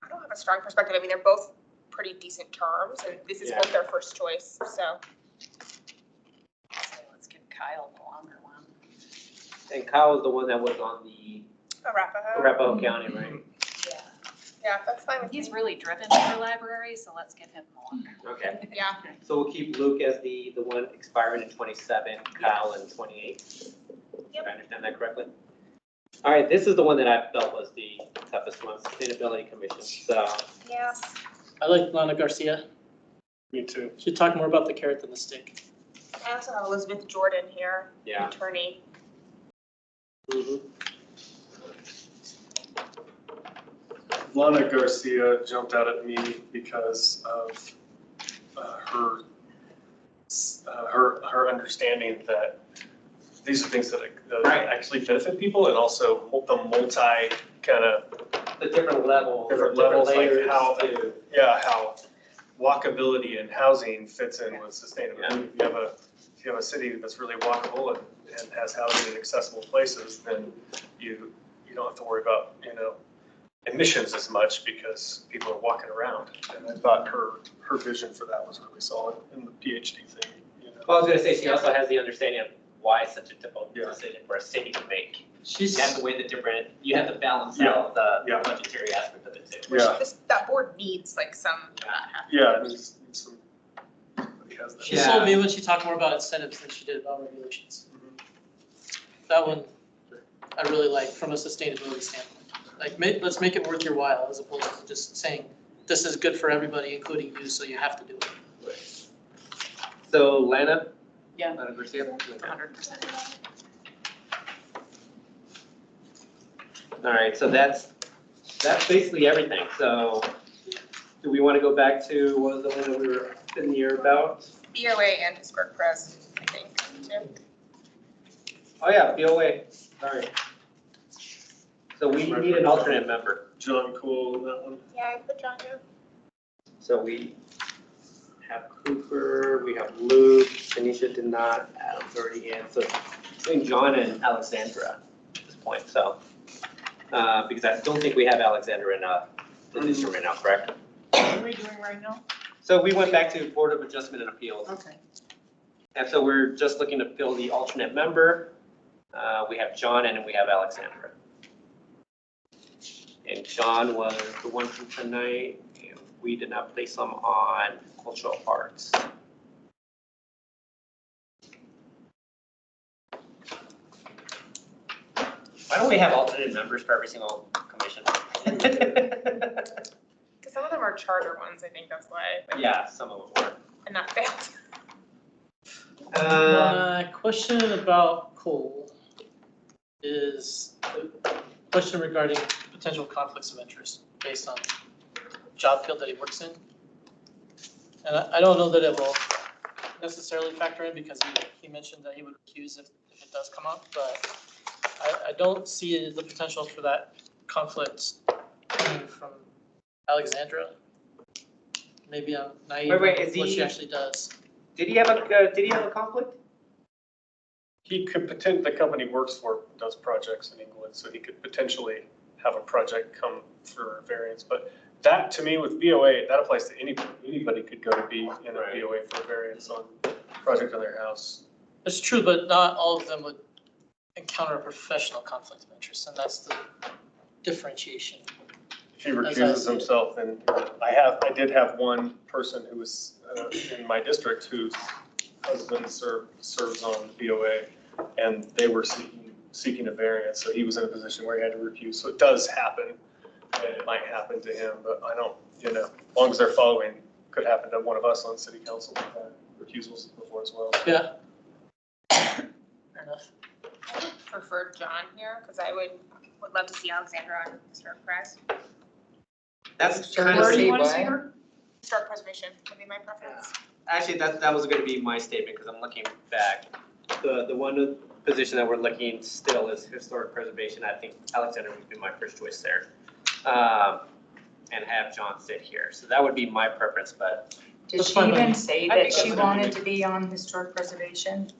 I don't have a strong perspective. I mean, they're both pretty decent terms, and this is Yeah. both their first choice, so. So let's give Kyle the longer one. And Kyle was the one that was on the Arapahoe. Arapahoe County, right? Yeah. Yeah, that's fine with He's me. really driven for library, so let's give him the longer. Okay, Yeah. so we'll keep Luke as the one expiring in 27, Kyle in 28. Yep. Did I understand that correctly? All right, this is the one that I felt was the toughest one, Sustainability Commission. So, Yes. I like Lana Garcia. Me too. She'd talk more about the carrot than the stick. I also have Elizabeth Jordan here, yeah. attorney. Mhm. Lana Garcia jumped out at me because of her understanding that these are things that Right. actually benefit people, and also the multi kind of, The different levels, Different levels, like layers how- too. how walkability and housing fits in with sustainability. If you have a city that's really walkable and has housing in accessible places, then you don't have to worry about, emissions as much because people are walking around. And I thought her vision for that was really solid in the PhD thing. Well, I was gonna say, she also has the understanding of why it's such a difficult Yeah. decision for a city to make. She's, You have to weigh the different, you have to balance Yeah. out the Yeah. budgetary aspect of it too. Yeah. That board needs like some of that happening. Yeah, it needs some, somebody has that. she sold me when she talked more about incentives than she did about regulations. That one, I really like from a sustainability standpoint. Like, let's make it worth your while as opposed to just saying, this is good for everybody, including you, so you have to do it. So Lana? Yeah. Lana Garcia? 100%. All right, so that's basically everything. So do we want to go back to, what was the one that we were in the year about? BOA and historic press, I think, too. Oh, yeah, BOA, sorry. So we need an alternate member. John Cool, that one. Yeah, I put John here. So we have Cooper, we have Luke, Tanisha did not, Adam's already in. So between John and Alexandra at this point, so. Because I don't think we have Alexandra in the district right now, correct? What are we doing right now? So we went back to Board of Adjustment and Appeals. Okay. And so we're just looking to fill the alternate member. We have John and we have Alexandra. And John was the one from tonight, and we did not place him on cultural arts. Why don't we have alternate members for every single commission? Because some of them are charter ones, I think that's why. Like, Yeah, some of them were. And that failed. My question about Cole is a question regarding potential conflicts of interest based on job field that he works in. And I don't know that it will necessarily factor in because he mentioned that he would recuse if it does come up, but I don't see the potential for that conflict coming from Alexandra. Maybe I'm naive Wait, on is what she he- actually does. Did he have a conflict? He could the company he works for does projects in England, so he could potentially have a project come for variance. But that, to me, with BOA, that applies to anybody. Anybody could go to be in a Right. BOA for a variance on a project on their house. It's true, but not all of them would encounter a professional conflict of interest, and that's the differentiation. If he As I recuses see it. himself, then I did have one person who was in my district whose husband serves on BOA, and they were seeking a variance, so he was in a position where he had to recuse. So it does happen, and it might happen to him, but I don't, as long as they're following, could happen to one of us on city council, recusals before as well. Yeah. Fair enough. Prefer John here, because I would love to see Alexandra on historic press. That's Sure. kind Where of, do you see want to why. see her? Historic preservation would be my preference. actually, that was gonna be my statement, because I'm looking back. The one position that we're looking still is historic preservation. I think Alexandra would be my first choice there. And have John sit here. So that would be my preference, but Did That's she fine by even me. say I that think she that's wanted okay. to be on historic preservation?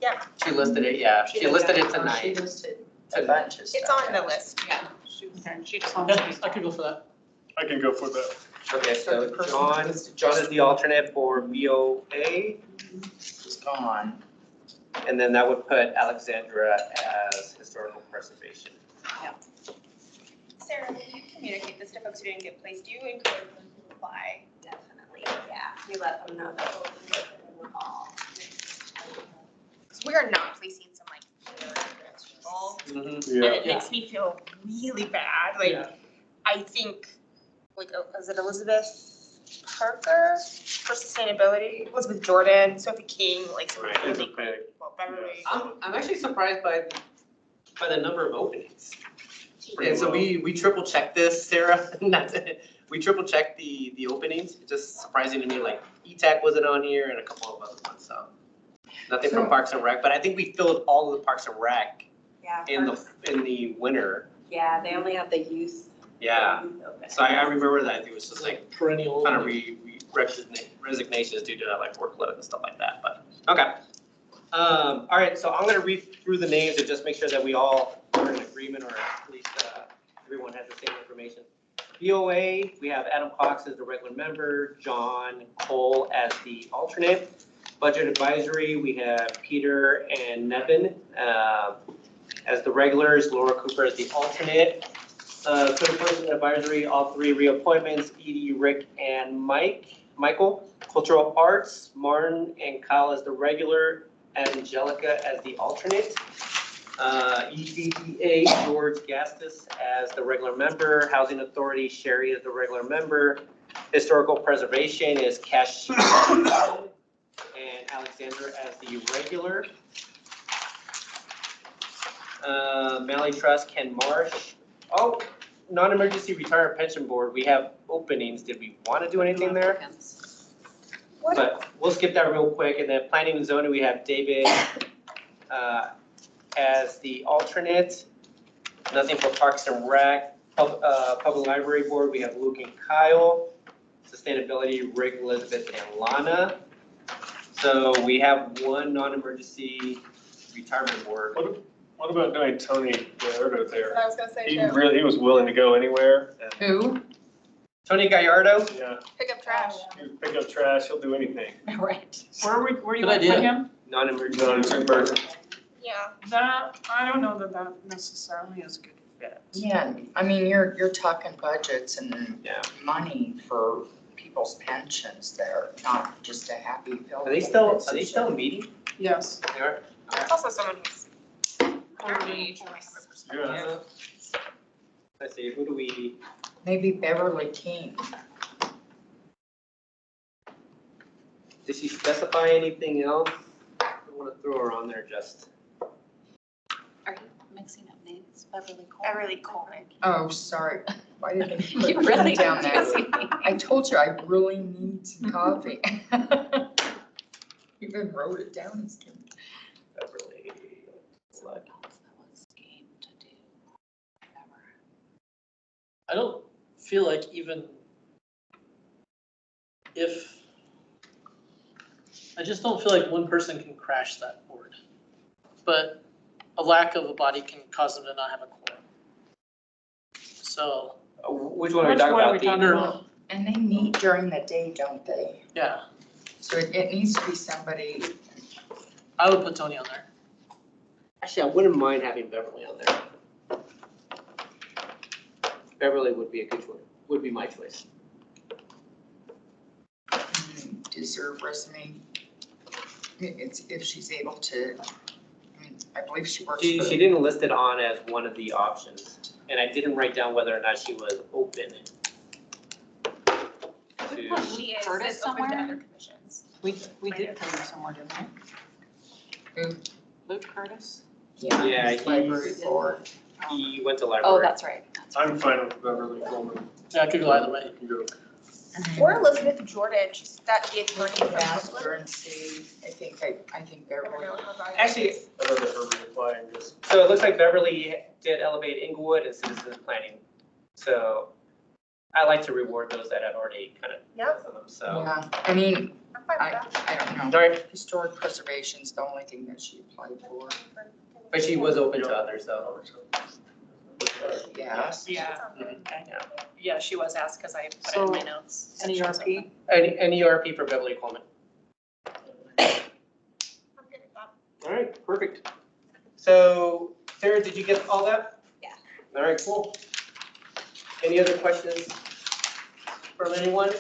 she listed it, yeah. She listed it She tonight. listed a bunch of stuff. It's on the list. Yeah. She just wants Yeah, to be. I could go for that. I can go for that. Okay, So so the person John who's is the alternate for BOA, She's gone. and then that would put Alexandra as historical preservation. Sarah, when you communicate this to folks who didn't get placed, do you encourage them to apply? Definitely, yeah. We let them know that we'll be open in the fall. Because we are not placing some like people, and Yeah. it makes me feel really bad. Like, Yeah. I think, like, is it Elizabeth Parker for sustainability? Elizabeth Jordan, Sophie King, like some Right, really it's great okay. people. Beverly. I'm actually surprised by the number of openings. Pretty And so low. we triple checked this, Sarah, not, we triple checked the openings. It's just surprising to me, like ETAC wasn't on here and a couple of other ones, so. Nothing from So- Parks and Rec, but I think we filled all of the Parks and Rec Yeah. in the winter, Yeah, they only have the youth. yeah. youth open. So I remember that it was just like Perennial. kind of resignations due to like workload and stuff like that, but, okay. All right, so I'm gonna read through the names and just make sure that we all are in agreement, or at least everyone has the same information. BOA, we have Adam Cox as the regular member, John Cole as the alternate. Budget Advisory, we have Peter and Nevin as the regulars, Laura Cooper as the alternate. Code Enforcement Advisory, all three reappointments, Edie, Rick, and Michael. Cultural Arts, Martin and Kyle as the regular, Angelica as the alternate. EDDA, George Gastis as the regular member. Housing Authority, Sherry as the regular member. Historical Preservation is Cash and Alexandra as the regular. Mally Trust, Ken Marsh. Oh, non-emergency retirement pension board, we have openings. Did we want to do anything there? But we'll skip that real quick. And then planning and zoning, we have David as the alternate. Nothing for Parks and Rec. Public Library Board, we have Luke and Kyle. Sustainability, Rick, Elizabeth, and Lana. So we have one non-emergency retirement board. What about doing Tony Gallardo That's what there? I was gonna say He too. really, he was willing to go anywhere. And, Who? Tony Gallardo, yeah, Pick up trash. he'll pick up trash, he'll do anything. Right. Where you Good want to put idea. him? non-emergency. Non-emergency. Yeah. That, I don't know that necessarily is a good fit. Yeah, I mean, you're talking budgets and Yeah. money for people's pensions there, not just a happy pill. Are they still meeting? Yes. They are? It's also someone who's Already. Yeah. Let's see, who do we, Maybe Beverly King. did she specify anything else? I want to throw her on there just. Are you mixing up names? Beverly Cole? Beverly Coleman. Oh, sorry. Why did I You put really down there? confusing me. I told you I really need some coffee. Even wrote it down as Kim. Beverly. Select. That was game to do. Whatever. I don't feel like even if, I just don't feel like one person can crash that board. But a lack of a body can cause them to not have a quorum. So, Which one are we Which talking one are we about? talking The- about? And they meet during the day, don't they? yeah, So it needs to be somebody, I would put Tony on there. Actually, I wouldn't mind having Beverly on there. Beverly would be a good choice, would be my choice. does her resume, it's, if she's able to, I mean, I believe she works She for. didn't list it on as one of the options, and I didn't write down whether or not she was open to. She is Curtis open to somewhere? other commissions. We did put him somewhere, didn't we? Who? Luke Curtis? Yeah, he's Library board. He went to Oh, library. that's right. That's right. I'm fine with Beverly Coleman. Yeah, I could go either way. You can go. Or Elizabeth Jordan, she's that the attorney from Ask her Brooklyn. and see, I think Beverly. Actually, I'd rather her reapply and just. so it looks like Beverly did elevate Inglewood and citizens planning. So I like to reward those that have already kind of Yep. done them, so. Yeah, I mean, I'm fine with that. I don't All know, right, historic preservation's the only thing that she applied for, but she was open to others, though. yes. Yeah. Mhm. Yeah, she was asked because I put it in my notes. NERP? Any ERP for Beverly Coleman. I'm good with that. All right, perfect. So Sarah, did you get all that? Yeah. All right, cool. Any other questions from anyone?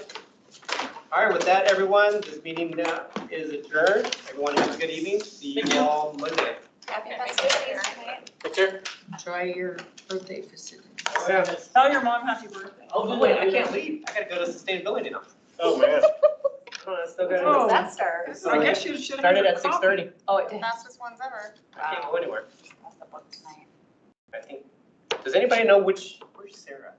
All right, with that, everyone, this meeting now is adjourned. Everyone have a good evening. See you all Monday. Happy festivities. Picture? Enjoy your birthday festivities. Oh, yeah. Tell your mom happy birthday. Oh, wait, I can't leave. I gotta go to sustainability now. Oh, man. Oh, I still gotta. Oh. That start? I guess you should have. Started your at coffee. 6:30. Oh, it did. Fastest ones ever. I can't go anywhere. That's the book tonight. I think. Does anybody know where's Sarah?